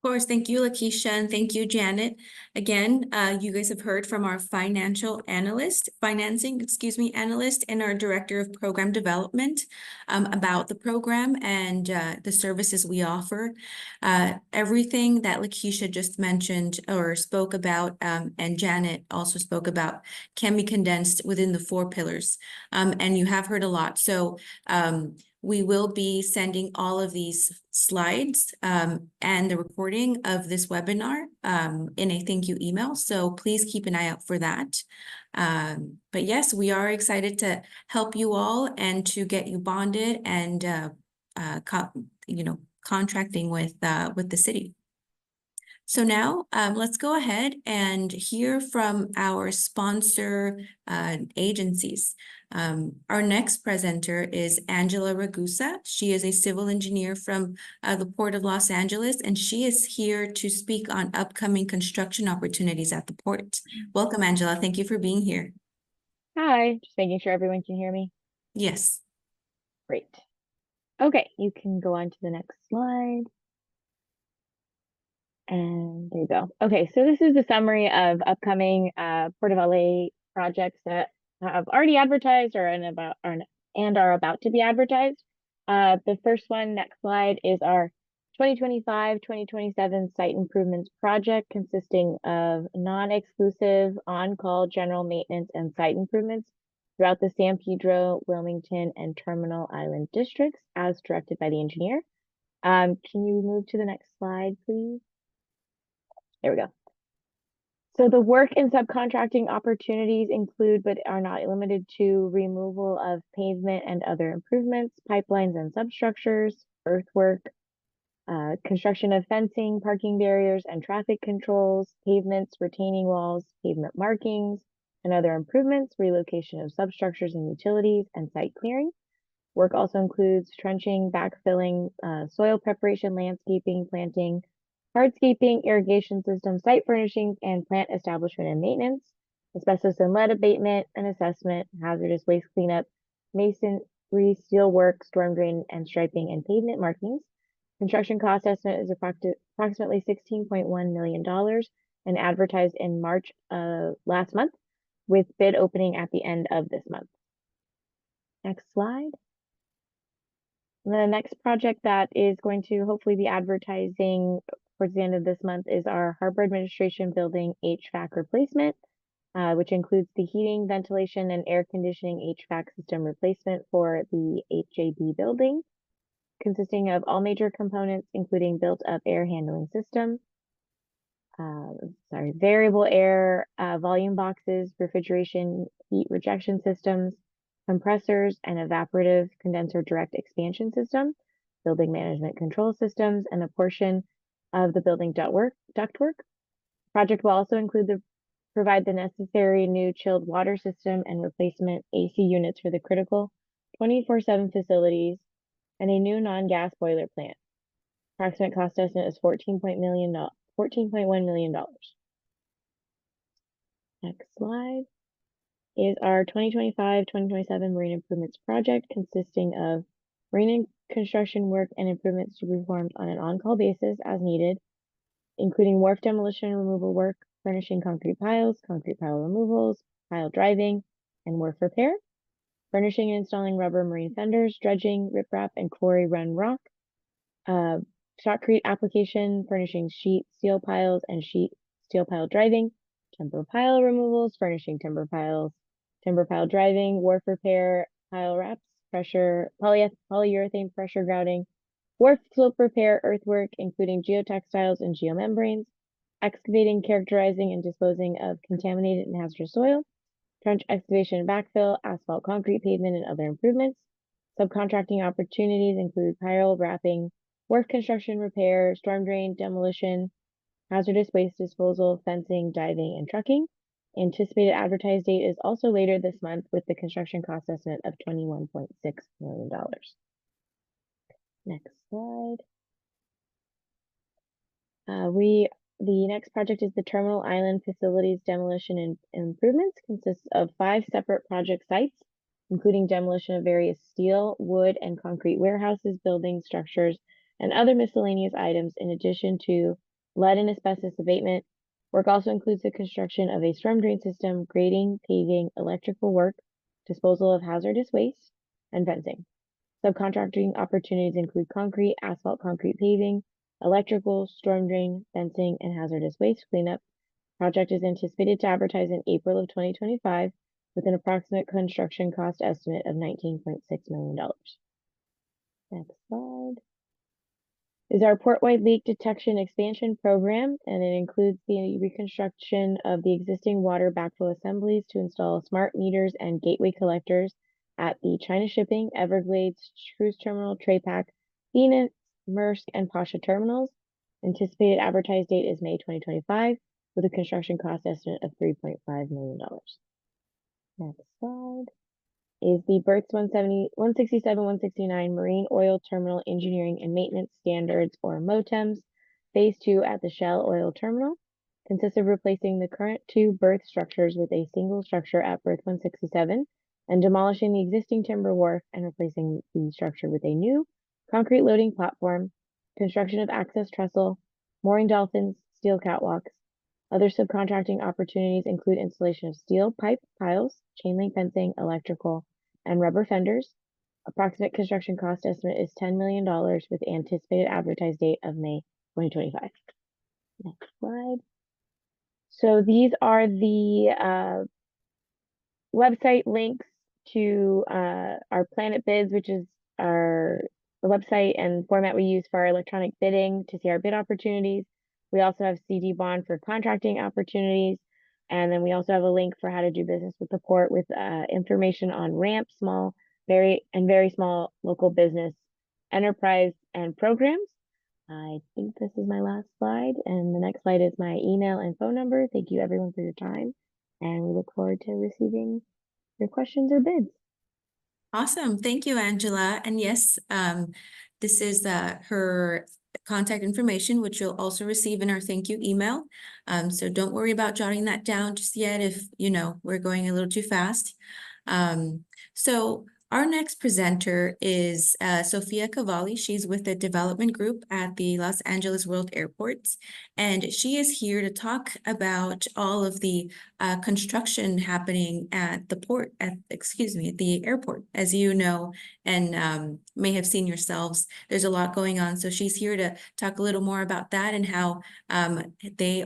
Of course, thank you, Lakeisha, and thank you, Janet. Again, you guys have heard from our financing analyst, and our director of program development about the program and the services we offer. Everything that Lakeisha just mentioned or spoke about, and Janet also spoke about, can be condensed within the 4 pillars. And you have heard a lot. So we will be sending all of these slides and the recording of this webinar in a thank you email. So please keep an eye out for that. But yes, we are excited to help you all and to get you bonded and contracting with the city. So now let's go ahead and hear from our sponsor agencies. Our next presenter is Angela Ragusa. She is a civil engineer from the Port of Los Angeles, and she is here to speak on upcoming construction opportunities at the port. Welcome, Angela. Thank you for being here. Hi, just making sure everyone can hear me. Yes. Great. Okay, you can go on to the next slide. And there you go. Okay, so this is a summary of upcoming Port of LA projects that have already advertised or are about to be advertised. The first one, next slide, is our 2025-2027 site improvements project, consisting of non-exclusive on-call general maintenance and site improvements throughout the San Pedro, Wilmington, and Terminal Island districts, as directed by the engineer. Can you move to the next slide, please? There we go. So the work and subcontracting opportunities include, but are not limited to, removal of pavement and other improvements, pipelines and substructures, earthwork, construction of fencing, parking barriers and traffic controls, pavements, retaining walls, pavement markings, and other improvements, relocation of substructures and utilities, and site clearing. Work also includes trenching, backfilling, soil preparation, landscaping, planting, hardscaping, irrigation system, site furnishings, and plant establishment and maintenance, asbestos and lead abatement and assessment, hazardous waste cleanup, masonry, steel work, storm drain and striping, and pavement markings. Construction cost estimate is approximately $16.1 million and advertised in March last month, with bid opening at the end of this month. Next slide. The next project that is going to hopefully be advertising towards the end of this month is our Harbor Administration Building HVAC replacement, which includes the heating, ventilation, and air conditioning HVAC system replacement for the HAB building, consisting of all major components, including built-up air handling system, variable air volume boxes, refrigeration, heat rejection systems, compressors, and evaporative condenser direct expansion system, building management control systems, and a portion of the building ductwork. Project will also include the provide the necessary new chilled water system and replacement AC units for the critical 24/7 facilities, and a new non-gas boiler plant. Approximate cost estimate is $14.1 million. Next slide is our 2025-2027 marine improvements project, consisting of marine construction work and improvements to be performed on an on-call basis as needed, including wharf demolition and removal work, furnishing concrete piles, concrete pile removals, pile driving, and wharf repair, furnishing and installing rubber marine fenders, dredging, riprap, and quarry run rock, shotcrete application, furnishing sheet steel piles and sheet steel pile driving, timber pile removals, furnishing timber piles, timber pile driving, wharf repair, pile wraps, pressure, polyurethane pressure grouting, wharf slope repair, earthwork, including geotextiles and geomembranes, excavating, characterizing, and disposing of contaminated and hazardous soil, trench excavation and backfill, asphalt concrete pavement, and other improvements. Subcontracting opportunities include pile wrapping, wharf construction repair, storm drain demolition, hazardous waste disposal, fencing, diving, and trucking. Anticipated advertised date is also later this month with the construction cost estimate of $21.6 million. Next slide. The next project is the Terminal Island Facilities Demolition and Improvements. Consists of 5 separate project sites, including demolition of various steel, wood, and concrete warehouses, buildings, structures, and other miscellaneous items, in addition to lead and asbestos abatement. Work also includes the construction of a storm drain system, grading, paving, electrical work, disposal of hazardous waste, and fencing. Subcontracting opportunities include concrete, asphalt concrete paving, electrical, storm drain, fencing, and hazardous waste cleanup. Project is anticipated to advertise in April of 2025 with an approximate construction cost estimate of $19.6 million. Next slide is our port-wide leak detection expansion program, and it includes the reconstruction of the existing water backflow assemblies to install smart meters and gateway collectors at the China Shipping, Everglades, Cruise Terminal, Traypac, Phoenix, Maersk, and Pasha terminals. Anticipated advertised date is May 2025 with a construction cost estimate of $3.5 million. Next slide is the Berths 167, 169 Marine Oil Terminal Engineering and Maintenance Standards, or MOTEMS, Phase 2 at the Shell Oil Terminal. Consists of replacing the current 2 berth structures with a single structure at berth 167 and demolishing the existing timber wharf and replacing the structure with a new concrete loading platform, construction of access trestle, mooring dolphins, steel catwalks. Other subcontracting opportunities include installation of steel pipe piles, chain link fencing, electrical, and rubber fenders. Approximate construction cost estimate is $10 million with anticipated advertised date of May 2025. Next slide. So these are the website links to our Planet Bids, which is the website and format we use for our electronic bidding to see our bid opportunities. We also have CD bond for contracting opportunities. And then we also have a link for how to do business with the port with information on ramp, small, very small local business enterprise and programs. I think this is my last slide, and the next slide is my email and phone number. Thank you everyone for your time, and we look forward to receiving your questions or bids. Awesome. Thank you, Angela. And yes, this is her contact information, which you'll also receive in our thank you email. So don't worry about jotting that down just yet if, we're going a little too fast. So our next presenter is Sofia Cavalli. She's with the development group at the Los Angeles World Airports, and she is here to talk about all of the construction happening at the port, at the airport. As you know, and may have seen yourselves, there's a lot going on. So she's here to talk a little more about that and how the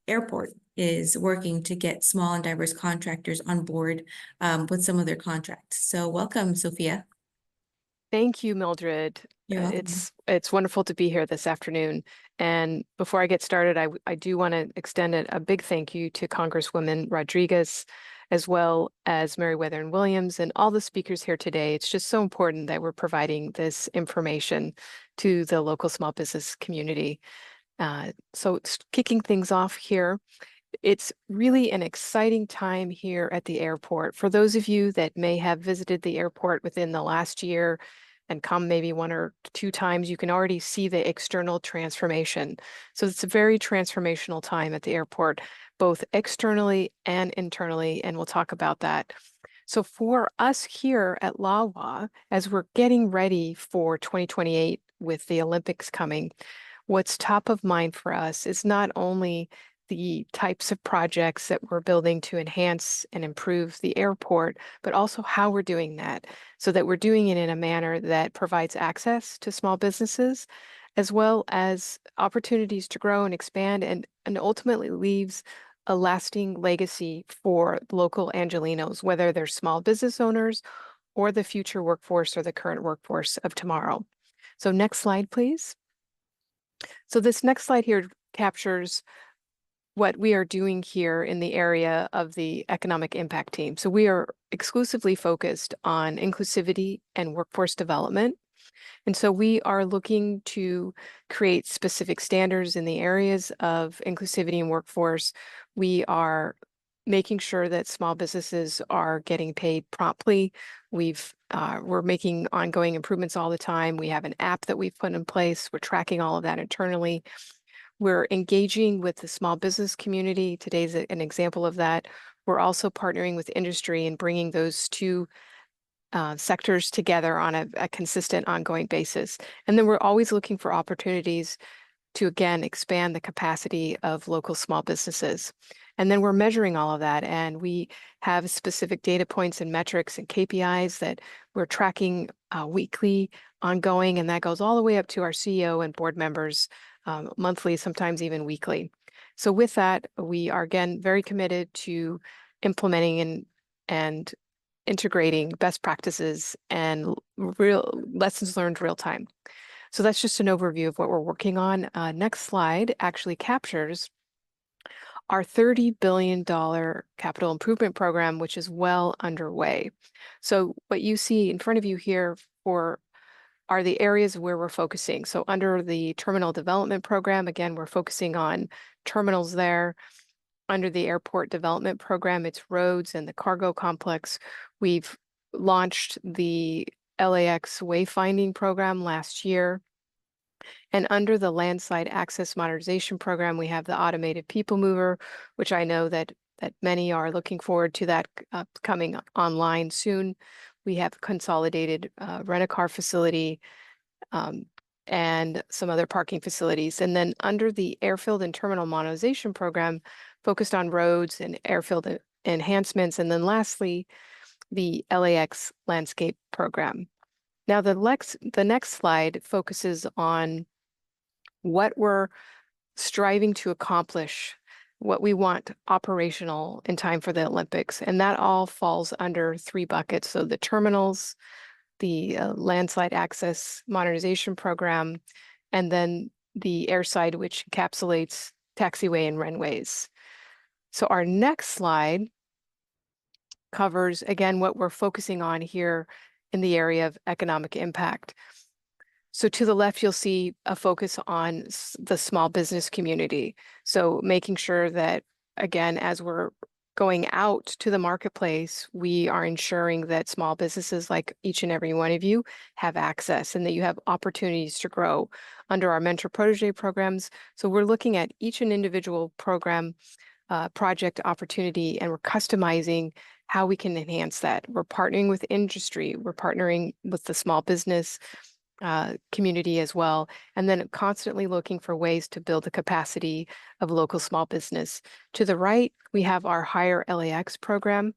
airport is working to get small and diverse contractors on board with some of their contracts. So welcome, Sophia. Thank you, Mildred. You're welcome. It's wonderful to be here this afternoon. And before I get started, I do want to extend a big thank you to Congresswoman Rodriguez, as well as Meriwether and Williams and all the speakers here today. It's just so important that we're providing this information to the local small business community. So it's kicking things off here. It's really an exciting time here at the airport. For those of you that may have visited the airport within the last year and come maybe 1 or 2 times, you can already see the external transformation. So it's a very transformational time at the airport, both externally and internally, and we'll talk about that. So for us here at LAWA, as we're getting ready for 2028 with the Olympics coming, what's top of mind for us is not only the types of projects that we're building to enhance and improve the airport, but also how we're doing that so that we're doing it in a manner that provides access to small businesses, as well as opportunities to grow and expand and ultimately leaves a lasting legacy for local Angelenos, whether they're small business owners or the future workforce or the current workforce of tomorrow. So next slide, please. So this next slide here captures what we are doing here in the area of the economic impact team. So we are exclusively focused on inclusivity and workforce development. And so we are looking to create specific standards in the areas of inclusivity and workforce. We are making sure that small businesses are getting paid promptly. We're making ongoing improvements all the time. We have an app that we've put in place. We're tracking all of that internally. We're engaging with the small business community. Today's an example of that. We're also partnering with industry and bringing those two sectors together on a consistent ongoing basis. And then we're always looking for opportunities to, again, expand the capacity of local small businesses. And then we're measuring all of that. And we have specific data points and metrics and KPIs that we're tracking weekly, ongoing, and that goes all the way up to our CEO and board members monthly, sometimes even weekly. So with that, we are, again, very committed to implementing and integrating best practices and real lessons learned real time. So that's just an overview of what we're working on. Next slide actually captures our $30 billion capital improvement program, which is well underway. So what you see in front of you here are the areas where we're focusing. So under the terminal development program, again, we're focusing on terminals there. Under the airport development program, it's roads and the cargo complex. We've launched the LAX wayfinding program last year. And under the landside access modernization program, we have the automated people mover, which I know that many are looking forward to that coming online soon. We have consolidated rent-a-car facility and some other parking facilities. And then under the airfield and terminal modernization program, focused on roads and airfield enhancements. And then lastly, the LAX landscape program. Now, the next slide focuses on what we're striving to accomplish, what we want operational in time for the Olympics. And that all falls under 3 buckets. So the terminals, the landside access modernization program, and then the airside, which encapsulates taxiway and runways. So our next slide covers, again, what we're focusing on here in the area of economic impact. So to the left, you'll see a focus on the small business community. So making sure that, again, as we're going out to the marketplace, we are ensuring that small businesses like each and every one of you have access and that you have opportunities to grow under our mentor protege programs. So we're looking at each and individual program project opportunity, and we're customizing how we can enhance that. We're partnering with industry, we're partnering with the small business community as well, and then constantly looking for ways to build the capacity of local small business. To the right, we have our Hire LAX program.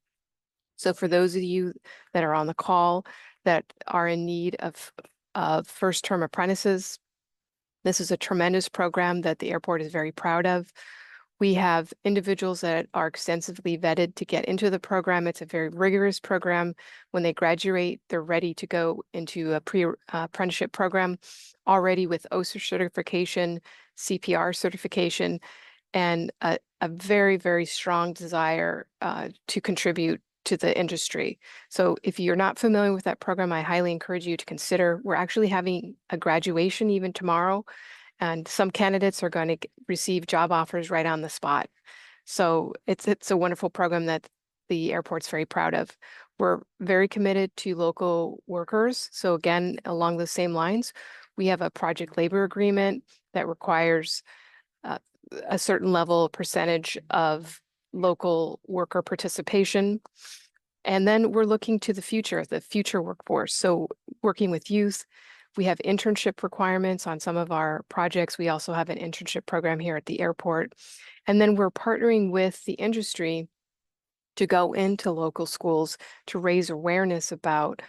So for those of you that are on the call that are in need of first-term apprentices, this is a tremendous program that the airport is very proud of. We have individuals that are extensively vetted to get into the program. It's a very rigorous program. When they graduate, they're ready to go into a pre-apprenticeship program already with OSHA certification, CPR certification, and a very, very strong desire to contribute to the industry. So if you're not familiar with that program, I highly encourage you to consider. We're actually having a graduation even tomorrow. And some candidates are going to receive job offers right on the spot. So it's a wonderful program that the airport's very proud of. We're very committed to local workers. So again, along the same lines, we have a project labor agreement that requires a certain level percentage of local worker participation. And then we're looking to the future workforce. So working with youth, we have internship requirements on some of our projects. We also have an internship program here at the airport. And then we're partnering with the industry to go into local schools to raise awareness about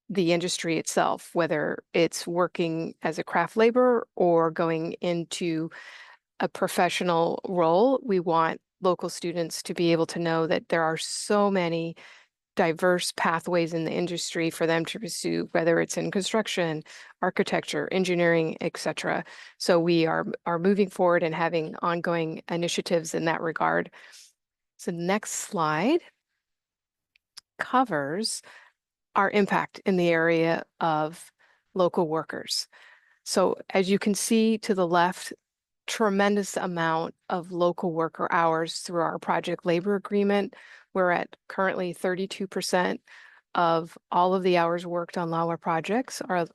the industry itself, whether it's working as a craft laborer or going into a professional role. We want local students to be able to know that there are so many diverse pathways in the industry for them to pursue, whether it's in construction, architecture, engineering, etc. So we are moving forward and having ongoing initiatives in that regard. So next slide covers our impact in the area of local workers. So as you can see to the left, tremendous amount of local worker hours through our project labor agreement. We're at currently 32% of all of the hours worked on LAWA projects are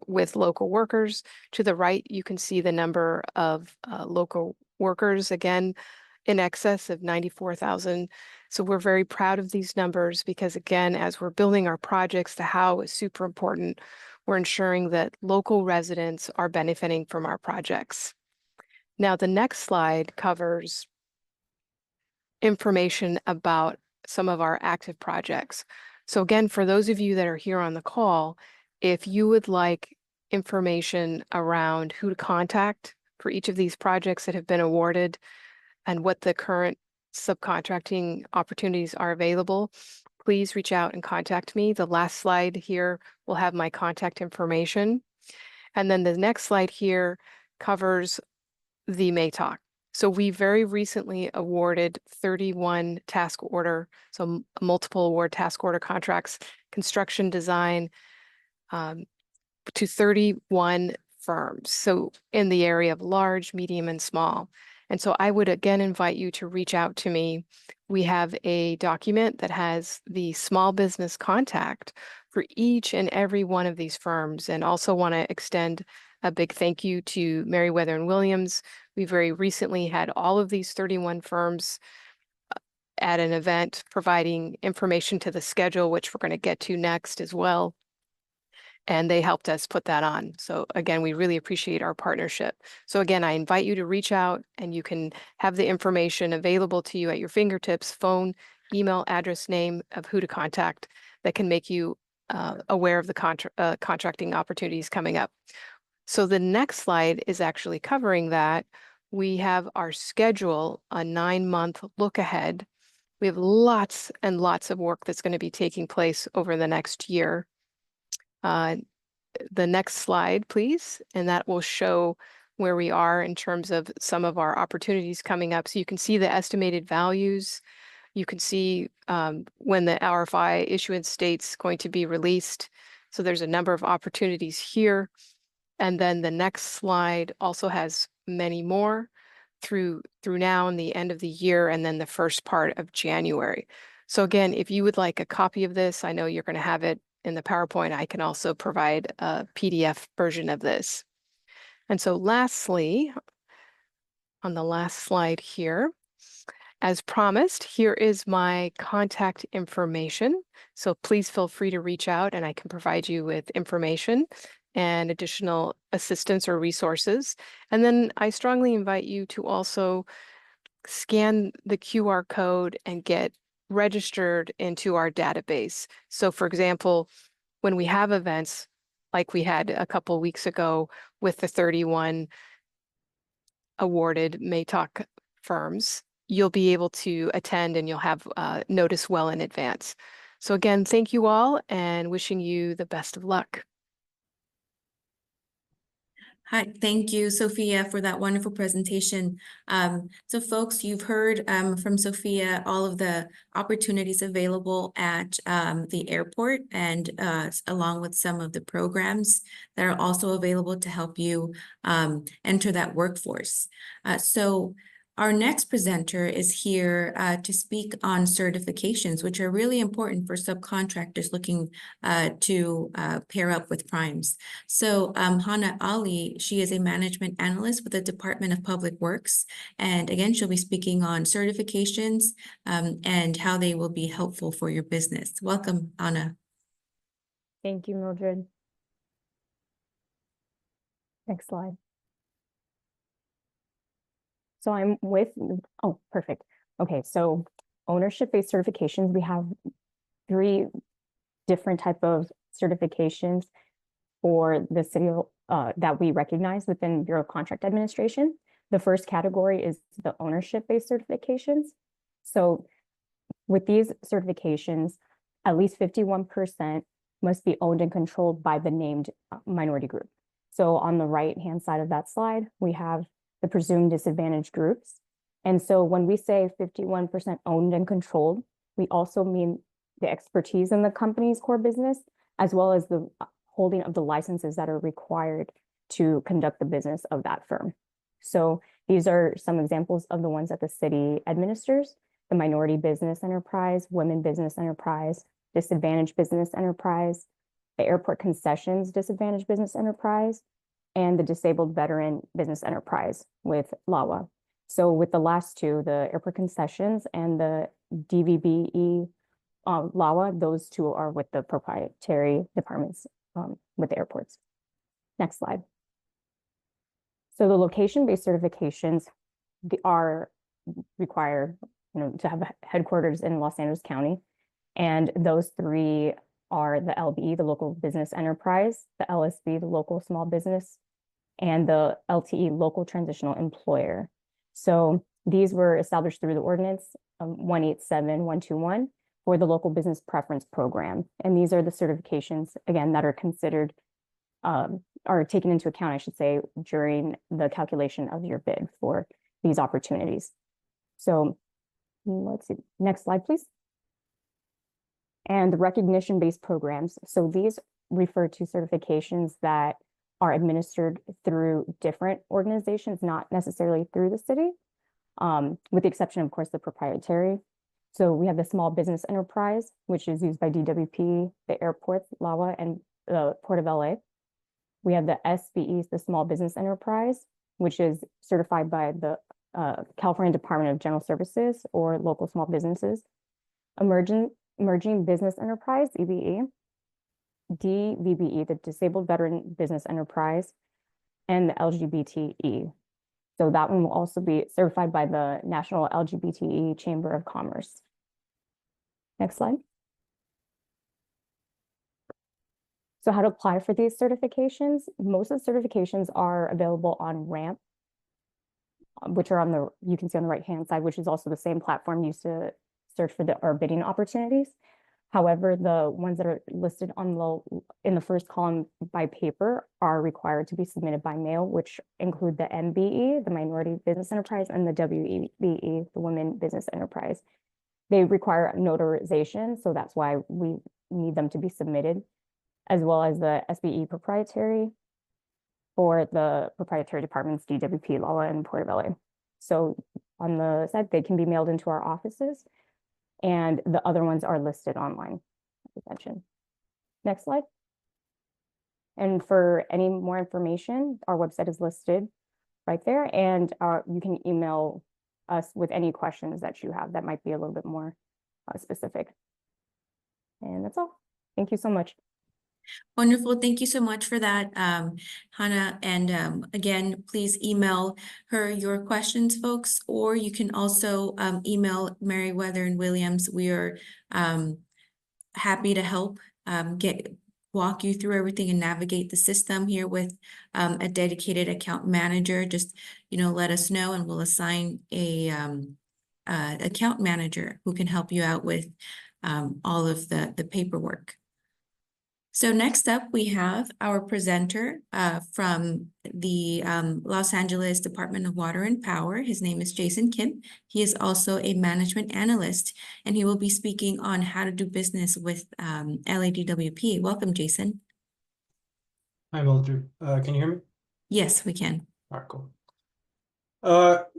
with local workers. To the right, you can see the number of local workers, again, in excess of 94,000. So we're very proud of these numbers because, again, as we're building our projects, the how is super important. We're ensuring that local residents are benefiting from our projects. Now, the next slide covers information about some of our active projects. So again, for those of you that are here on the call, if you would like information around who to contact for each of these projects that have been awarded and what the current subcontracting opportunities are available, please reach out and contact me. The last slide here will have my contact information. And then the next slide here covers the MATOC. So we very recently awarded 31 task order, so multiple award task order contracts, construction design to 31 firms. So in the area of large, medium, and small. And so I would again invite you to reach out to me. We have a document that has the small business contact for each and every one of these firms, and also want to extend a big thank you to Merriweather and Williams. We very recently had all of these 31 firms at an event providing information to the schedule, which we're going to get to next as well. And they helped us put that on. So again, we really appreciate our partnership. So again, I invite you to reach out and you can have the information available to you at your fingertips, phone, email, address, name of who to contact that can make you aware of the contracting opportunities coming up. So the next slide is actually covering that. We have our schedule, a 9-month look ahead. We have lots and lots of work that's going to be taking place over the next year. The next slide, please, and that will show where we are in terms of some of our opportunities coming up. So you can see the estimated values. You can see when the RFI issuance date's going to be released. So there's a number of opportunities here. And then the next slide also has many more through now and the end of the year, and then the first part of January. So again, if you would like a copy of this, I know you're going to have it in the PowerPoint. I can also provide a PDF version of this. And so lastly, on the last slide here, as promised, here is my contact information. So please feel free to reach out and I can provide you with information and additional assistance or resources. And then I strongly invite you to also scan the QR code and get registered into our database. So for example, when we have events like we had a couple weeks ago with the 31 awarded MATOC firms, you'll be able to attend and you'll have notice well in advance. So again, thank you all and wishing you the best of luck. Hi, thank you, Sophia, for that wonderful presentation. So folks, you've heard from Sophia all of the opportunities available at the airport and along with some of the programs that are also available to help you enter that workforce. So our next presenter is here to speak on certifications, which are really important for subcontractors looking to pair up with primes. So Hana Ali, she is a management analyst with the Department of Public Works. And again, she'll be speaking on certifications and how they will be helpful for your business. Welcome, Hana. Thank you, Mildred. Next slide. So I'm with, oh, perfect. Okay, so ownership-based certifications, we have 3 different type of certifications for the city that we recognize within Bureau of Contract Administration. The first category is the ownership-based certifications. So with these certifications, at least 51% must be owned and controlled by the named minority group. So on the right-hand side of that slide, we have the presumed disadvantaged groups. And so when we say 51% owned and controlled, we also mean the expertise in the company's core business, as well as the holding of the licenses that are required to conduct the business of that firm. So these are some examples of the ones that the city administers: the minority business enterprise, women business enterprise, disadvantaged business enterprise, the airport concessions disadvantaged business enterprise, and the disabled veteran business enterprise with LAWA. So with the last 2, the airport concessions and the DVBE LAWA, those 2 are with the proprietary departments with the airports. Next slide. So the location-based certifications are required, to have headquarters in Los Angeles County. And those 3 are the LBE, the local business enterprise, the LSB, the local small business, and the LTE, local transitional employer. So these were established through the ordinance 187121 for the local business preference program. And these are the certifications, again, that are considered, are taken into account, I should say, during the calculation of your bid for these opportunities. So let's see, next slide, please. And the recognition-based programs. So these refer to certifications that are administered through different organizations, not necessarily through the city, with the exception, of course, the proprietary. So we have the small business enterprise, which is used by DWP, the airports, LAWA, and the Port of LA. We have the SBE, the small business enterprise, which is certified by the California Department of General Services or local small businesses. Emerging business enterprise, EBE. DVBE, the disabled veteran business enterprise, and the LGBTE. So that one will also be certified by the National LGBTE Chamber of Commerce. Next slide. So how to apply for these certifications? Most of the certifications are available on RAMP, which are on the, you can see on the right-hand side, which is also the same platform used to search for our bidding opportunities. However, the ones that are listed on in the first column by paper are required to be submitted by mail, which include the MBE, the Minority Business Enterprise, and the WEBE, the Women Business Enterprise. They require notarization, so that's why we need them to be submitted, as well as the SBE proprietary for the proprietary departments, DWP, LAWA, and Port of LA. So on the side, they can be mailed into our offices, and the other ones are listed online, as I mentioned. Next slide. And for any more information, our website is listed right there, and you can email us with any questions that you have that might be a little bit more specific. And that's all. Thank you so much. Wonderful. Thank you so much for that, Hannah. And again, please email her your questions, folks, or you can also email Meriwether and Williams. We are happy to help walk you through everything and navigate the system here with a dedicated account manager. Just, let us know and we'll assign a account manager who can help you out with all of the paperwork. So next up, we have our presenter from the Los Angeles Department of Water and Power. His name is Jason Kim. He is also a management analyst, and he will be speaking on how to do business with LADWP. Welcome, Jason. Hi, Mildred. Can you hear me? Yes, we can. All right, cool.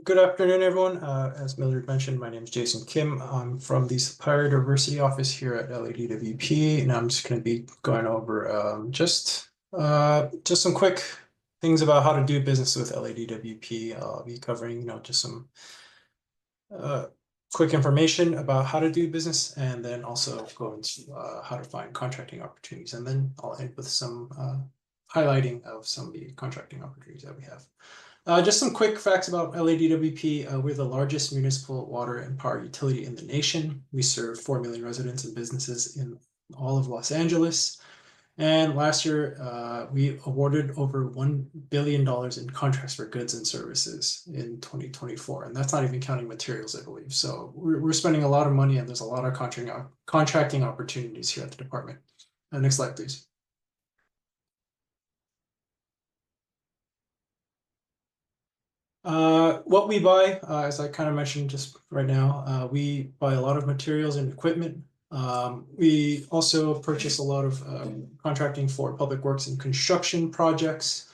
Good afternoon, everyone. As Mildred mentioned, my name is Jason Kim. I'm from the Supplier Diversity Office here at LADWP, and I'm just going to be going over just some quick things about how to do business with LADWP. I'll be covering, just some quick information about how to do business, and then also go into how to find contracting opportunities, and then I'll end with some highlighting of some of the contracting opportunities that we have. Just some quick facts about LADWP. We're the largest municipal water and power utility in the nation. We serve 4 million residents and businesses in all of Los Angeles. And last year, we awarded over $1 billion in contracts for goods and services in 2024. And that's not even counting materials, I believe. So we're spending a lot of money, and there's a lot of contracting opportunities here at the department. Next slide, please. What we buy, as I kind of mentioned just right now, we buy a lot of materials and equipment. We also purchase a lot of contracting for public works and construction projects.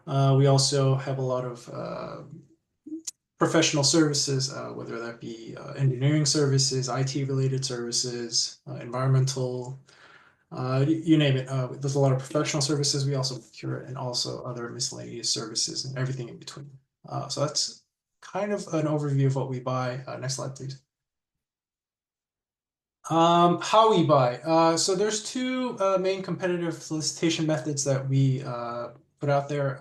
We also have a lot of professional services, whether that be engineering services, IT-related services, environmental, you name it. There's a lot of professional services we also procure, and also other miscellaneous services and everything in between. So that's kind of an overview of what we buy. Next slide, please. How we buy. So there's two main competitive solicitation methods that we put out there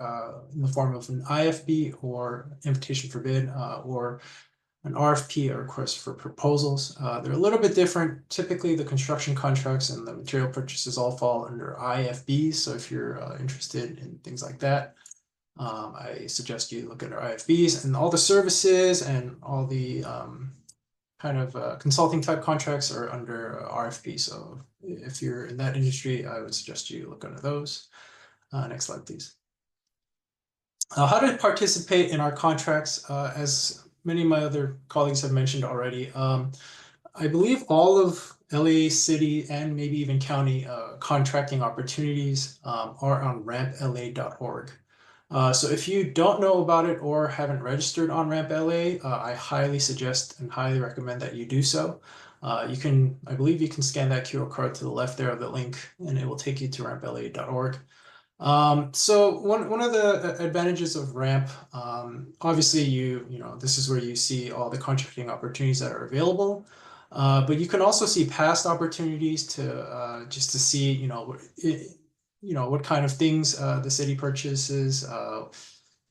in the form of an IFB, or invitation for bid, or an RFP, or request for proposals. They're a little bit different. Typically, the construction contracts and the material purchases all fall under IFBs. So if you're interested in things like that, I suggest you look at our IFBs, and all the services and all the kind of consulting type contracts are under RFP. So if you're in that industry, I would suggest you look under those. Next slide, please. How to participate in our contracts, as many of my other colleagues have mentioned already. I believe all of LA City and maybe even county contracting opportunities are on rampla.org. So if you don't know about it or haven't registered on Ramp LA, I highly suggest and highly recommend that you do so. I believe you can scan that QR code to the left there of the link, and it will take you to rampla.org. So one of the advantages of Ramp, obviously this is where you see all the contracting opportunities that are available. But you can also see past opportunities to just to see what kind of things the city purchases,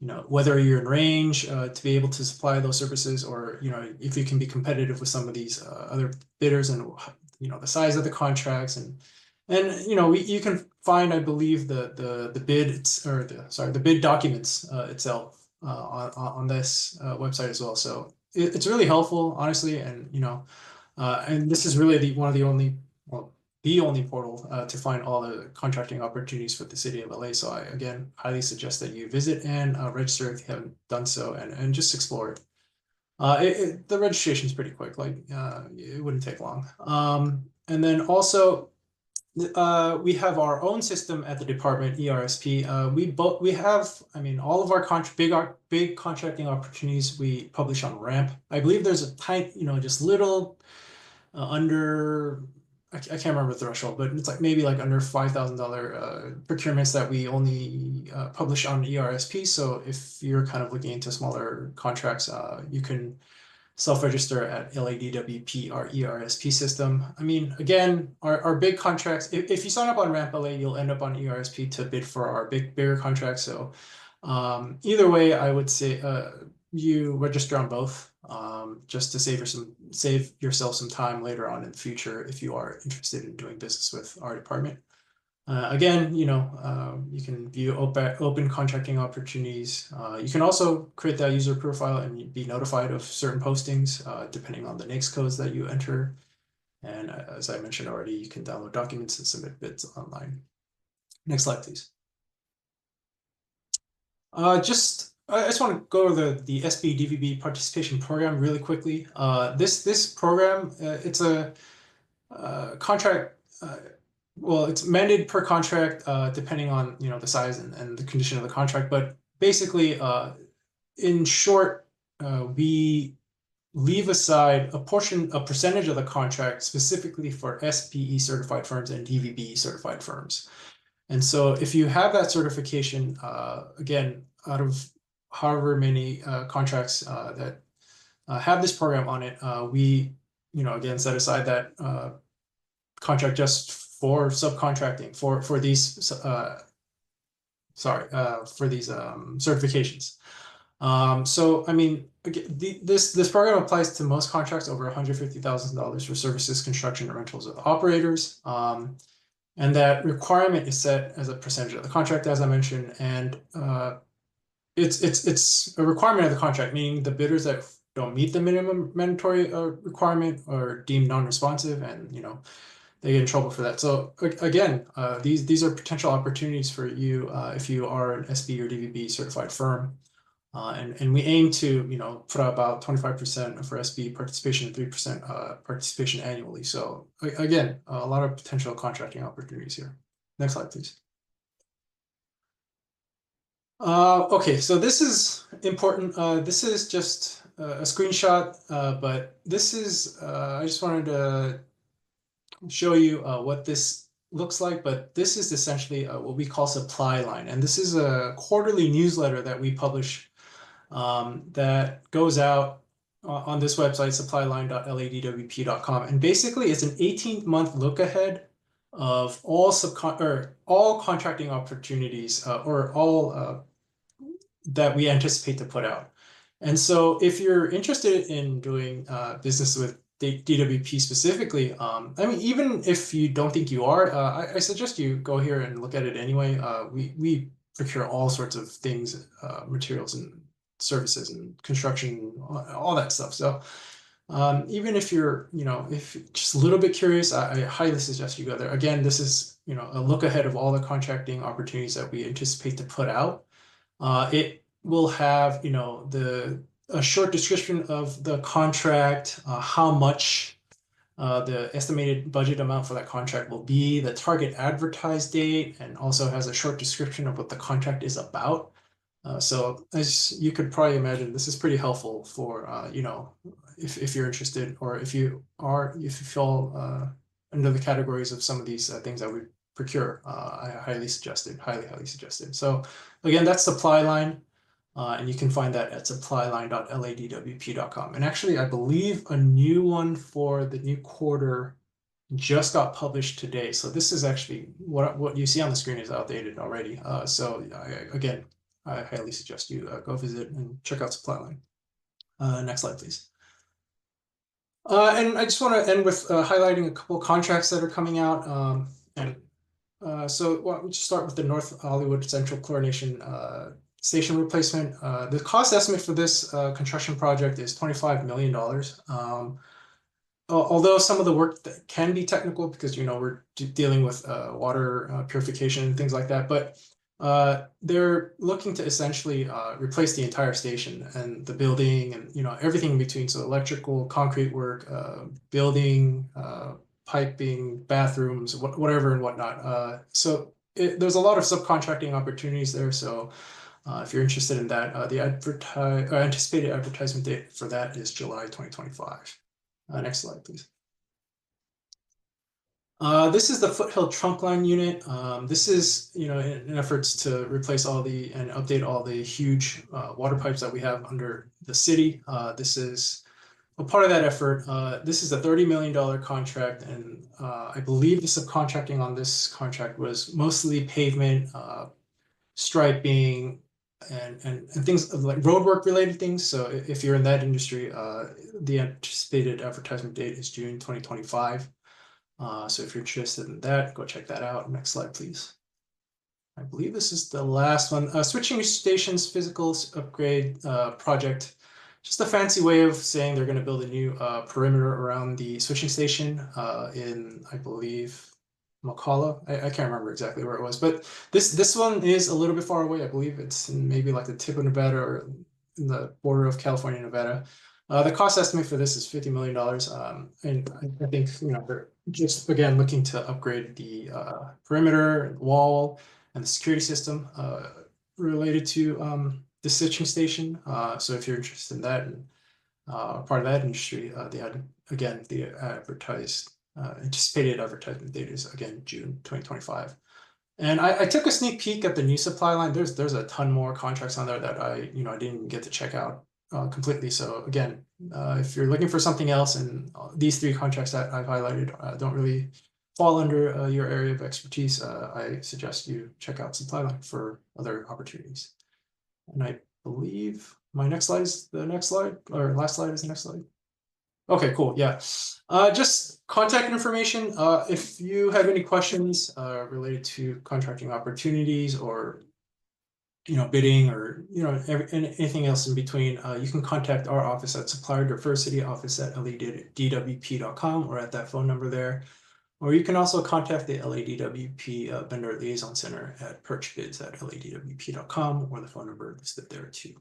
whether you're in range to be able to supply those services, or if you can be competitive with some of these other bidders, and the size of the contracts, and you can find, I believe, the bid documents itself on this website as well. So it's really helpful, honestly, and and this is really the only portal to find all the contracting opportunities for the city of LA. So I, again, highly suggest that you visit and register if you haven't done so, and just explore it. The registration is pretty quick, it wouldn't take long. And then also, we have our own system at the department, ERSP. We have, all of our big contracting opportunities we publish on Ramp. I believe there's a tiny, just little under, I can't remember the threshold, but it's maybe under $5,000 procurements that we only publish on ERSP. So if you're kind of looking into smaller contracts, you can self-register at LADWP, our ERSP system. Again, our big contracts, if you sign up on Ramp LA, you'll end up on ERSP to bid for our bigger contracts. So either way, I would say you register on both, just to save yourself some time later on in the future if you are interested in doing business with our department. Again, you can view open contracting opportunities. You can also create that user profile and be notified of certain postings, depending on the NAICS codes that you enter. And as I mentioned already, you can download documents and submit bids online. Next slide, please. I just want to go over the SB-DVB participation program really quickly. This program, it's a contract. Well, it's mandated per contract, depending on the size and the condition of the contract. But basically, in short, we leave aside a percentage of the contract specifically for SPE certified firms and DVB certified firms. And so if you have that certification, again, out of however many contracts that have this program on it, we, again, set aside that contract just for subcontracting for these certifications. So I mean, again, this program applies to most contracts over $150,000 for services, construction, or rentals of operators. And that requirement is set as a percentage of the contract, as I mentioned, and it's a requirement of the contract, meaning the bidders that don't meet the minimum mandatory requirement are deemed non-responsive, and they get in trouble for that. So again, these are potential opportunities for you if you are an SB or DVB certified firm. And we aim to, put out about 25% for SB participation and 3% participation annually. So again, a lot of potential contracting opportunities here. Next slide, please. Okay, so this is important. This is just a screenshot, but this is, I just wanted to show you what this looks like, but this is essentially what we call supply line. And this is a quarterly newsletter that we publish that goes out on this website, supplyline.ladwp.com. And basically it's an 18-month look ahead of all contracting opportunities or all that we anticipate to put out. And so if you're interested in doing business with DWP specifically, I mean, even if you don't think you are, I suggest you go here and look at it anyway. We procure all sorts of things, materials and services and construction, all that stuff. So even if you're, if you're just a little bit curious, I highly suggest you go there. Again, this is, a look ahead of all the contracting opportunities that we anticipate to put out. It will have, a short description of the contract, how much the estimated budget amount for that contract will be, the target advertised date, and also has a short description of what the contract is about. So as you could probably imagine, this is pretty helpful for, if you're interested, or if you fall under the categories of some of these things that we procure. I highly suggest it, highly suggested. So again, that's supply line. And you can find that at supplyline.ladwp.com. And actually, I believe a new one for the new quarter just got published today. So this is actually what you see on the screen is outdated already. So I highly suggest you go visit and check out Supplyline. Next slide, please. And I just want to end with highlighting a couple of contracts that are coming out. So we'll just start with the North Hollywood Central Chlorination Station replacement. The cost estimate for this construction project is $25 million. Although some of the work that can be technical because, we're dealing with water purification and things like that, but they're looking to essentially replace the entire station and the building and, everything in between. So electrical, concrete work, building, piping, bathrooms, whatever and whatnot. So there's a lot of subcontracting opportunities there. So if you're interested in that, the anticipated advertisement date for that is July 2025. Next slide, please. This is the Foothill trunk line unit. This is, in efforts to replace and update all the huge water pipes that we have under the city. This is a part of that effort. This is a $30 million contract, and I believe the subcontracting on this contract was mostly pavement, striping, and things like roadwork related things. So if you're in that industry, the anticipated advertisement date is June 2025. So if you're interested in that, go check that out. Next slide, please. I believe this is the last one. Switching stations physical upgrade project. Just a fancy way of saying they're going to build a new perimeter around the switching station in, I believe, McCullough. I can't remember exactly where it was, but this one is a little bit far away. I believe it's in maybe like the tip of Nevada or in the border of California, Nevada. The cost estimate for this is $50 million. And I think, they're just, again, looking to upgrade the perimeter, wall, and the security system related to the stitching station. So if you're interested in that and part of that industry, they had, again, the anticipated advertisement date is, again, June 2025. And I took a sneak peek at the new supply line. There's a ton more contracts on there that I didn't get to check out completely. So again, if you're looking for something else, and these 3 contracts that I've highlighted don't really fall under your area of expertise, I suggest you check out supply line for other opportunities. And I believe my next slide is the next slide, or last slide is the next slide. Okay, cool. Yeah. Just contact information. If you have any questions related to contracting opportunities, or bidding, or anything else in between, you can contact our office at supplier.firstcityoffice@ladwp.com, or at that phone number there. Or you can also contact the LADWP Vendor Liaison Center at purchbids@ladwp.com, or the phone number listed there too.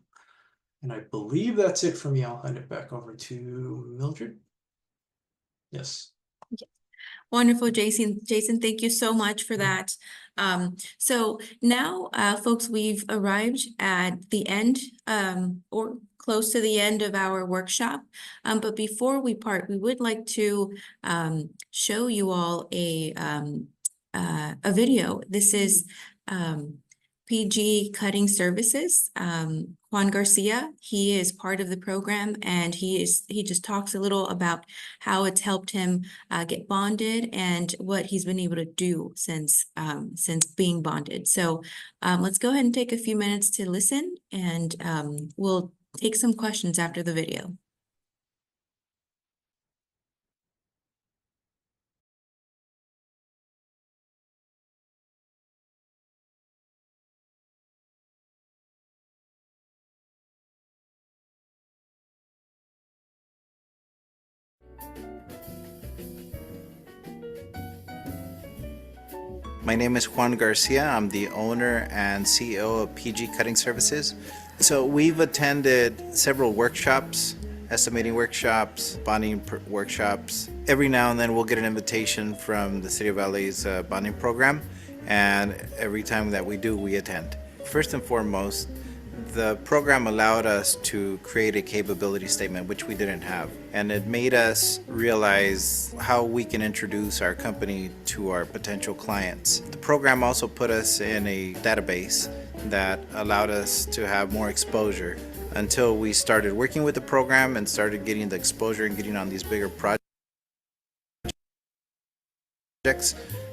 And I believe that's it for me. I'll hand it back over to Mildred. Yes. Wonderful, Jason. Jason, thank you so much for that. So now, folks, we've arrived at the end, or close to the end of our workshop. But before we part, we would like to show you all a video. This is PG Cutting Services. Juan Garcia, he is part of the program, and he just talks a little about how it's helped him get bonded and what he's been able to do since being bonded. So let's go ahead and take a few minutes to listen, and we'll take some questions after the video. My name is Juan Garcia. I'm the owner and CEO of PG Cutting Services. So we've attended several workshops, estimating workshops, bonding workshops. Every now and then we'll get an invitation from the City of LA's bonding program, and every time that we do, we attend. First and foremost, the program allowed us to create a capability statement, which we didn't have. And it made us realize how we can introduce our company to our potential clients. The program also put us in a database that allowed us to have more exposure until we started working with the program and started getting the exposure and getting on these bigger projects.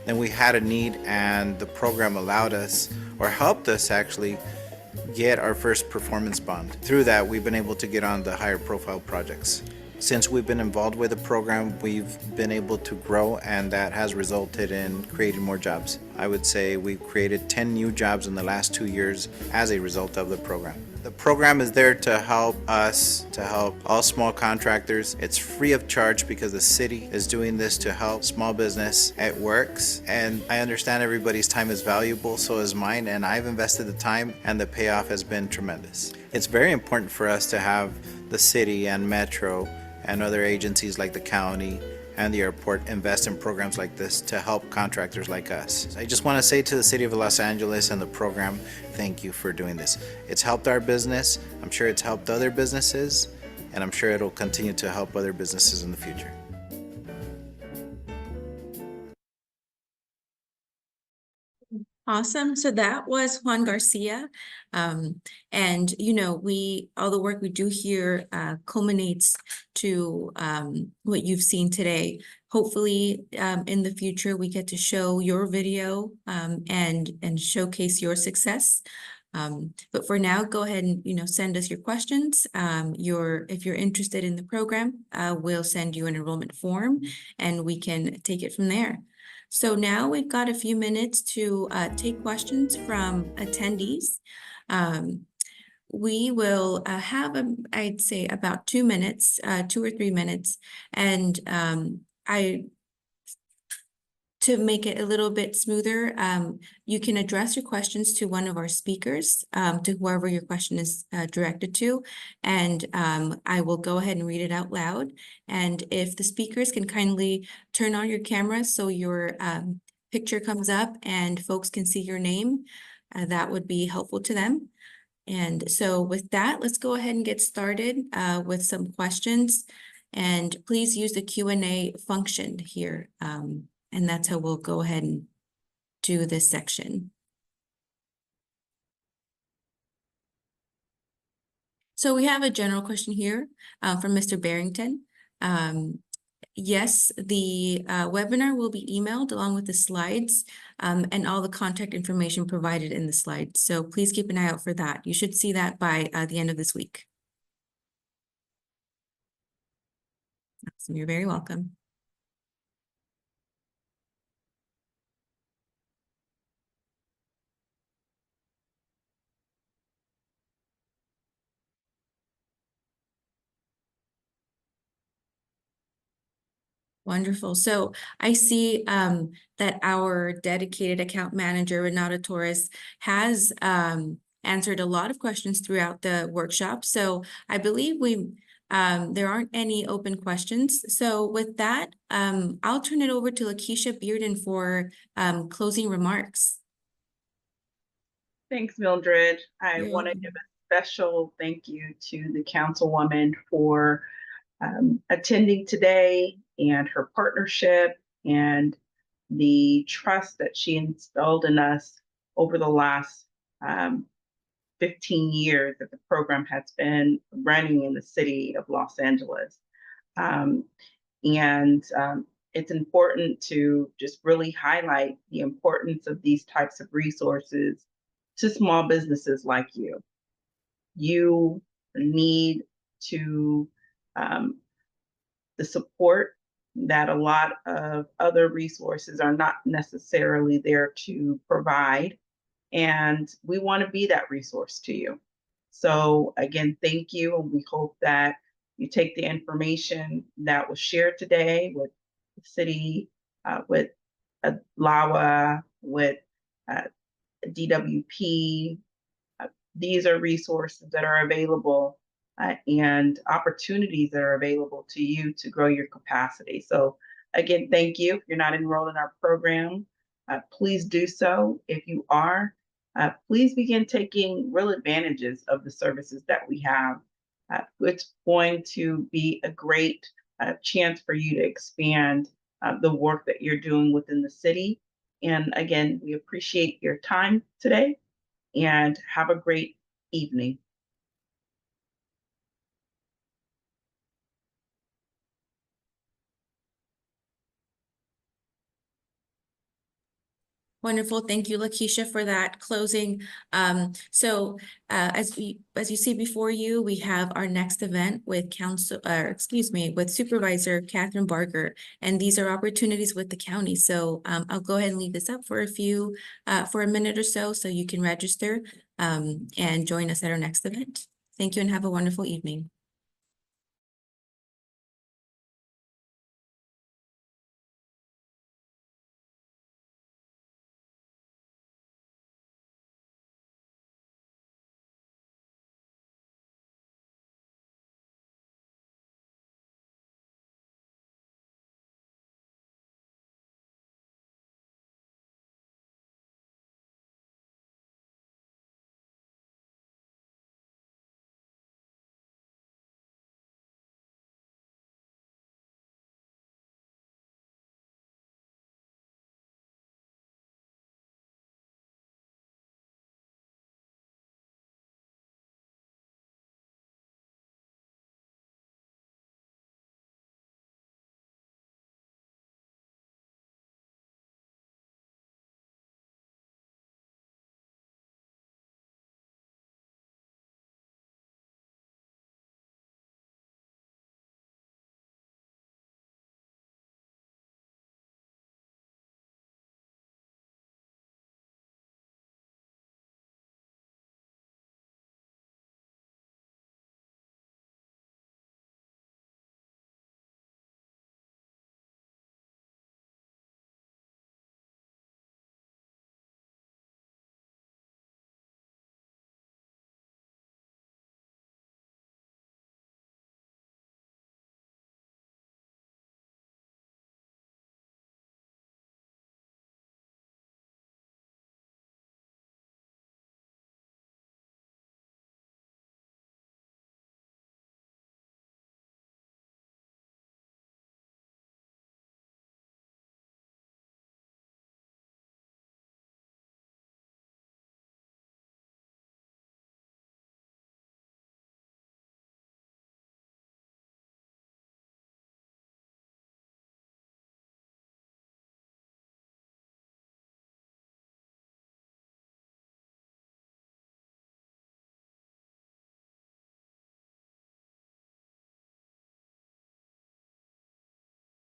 Then we had a need, and the program allowed us, or helped us actually, get our first performance bond. Through that, we've been able to get on the higher profile projects. Since we've been involved with the program, we've been able to grow, and that has resulted in creating more jobs. I would say we've created 10 new jobs in the last 2 years as a result of the program. The program is there to help us, to help all small contractors. It's free of charge because the city is doing this to help small business. It works, and I understand everybody's time is valuable, so is mine, and I've invested the time, and the payoff has been tremendous. It's very important for us to have the city and Metro and other agencies like the county and the airport invest in programs like this to help contractors like us. I just want to say to the City of Los Angeles and the program, thank you for doing this. It's helped our business. I'm sure it's helped other businesses, and I'm sure it'll continue to help other businesses in the future. Awesome. So that was Juan Garcia. And all the work we do here culminates to what you've seen today. Hopefully, in the future, we get to show your video and showcase your success. But for now, go ahead and send us your questions. If you're interested in the program, we'll send you an enrollment form, and we can take it from there. So now we've got a few minutes to take questions from attendees. We will have, I'd say, about 2 minutes, 2 or 3 minutes. And to make it a little bit smoother, you can address your questions to one of our speakers, to whoever your question is directed to. And I will go ahead and read it out loud. And if the speakers can kindly turn on your camera so your picture comes up and folks can see your name, that would be helpful to them. And so with that, let's go ahead and get started with some questions. And please use the Q&A function here. And that's how we'll go ahead and do this section. So we have a general question here from Mr. Barrington. Yes, the webinar will be emailed along with the slides and all the contact information provided in the slides. So please keep an eye out for that. You should see that by the end of this week. So you're very welcome. Wonderful. So I see that our dedicated account manager, Renata Torres, has answered a lot of questions throughout the workshop. So I believe there aren't any open questions. So with that, I'll turn it over to Lakeisha Bearden for closing remarks. Thanks, Mildred. I You're want to welcome. give a special thank you to the Councilwoman for attending today and her partnership and the trust that she instilled in us over the last 15 years that the program has been running in the city of Los Angeles. It's important to just really highlight the importance of these types of resources to small businesses like you. You need to the support that a lot of other resources are not necessarily there to provide. And we want to be that resource to you. So again, thank you. And we hope that you take the information that was shared today with the city, with LAWA, with DWP. These are resources that are available and opportunities that are available to you to grow your capacity. So again, thank you. If you're not enrolled in our program, please do so. If you are, please begin taking real advantages of the services that we have. It's going to be a great chance for you to expand the work that you're doing within the city. And again, we appreciate your time today and have a great evening. Wonderful. Thank you, Lakeisha, for that closing. As you see before you, we have our next event with with Supervisor Catherine Barker, and these are opportunities with the county. So I'll go ahead and leave this up for a minute or so you can register and join us at our next event. Thank you and have a wonderful evening.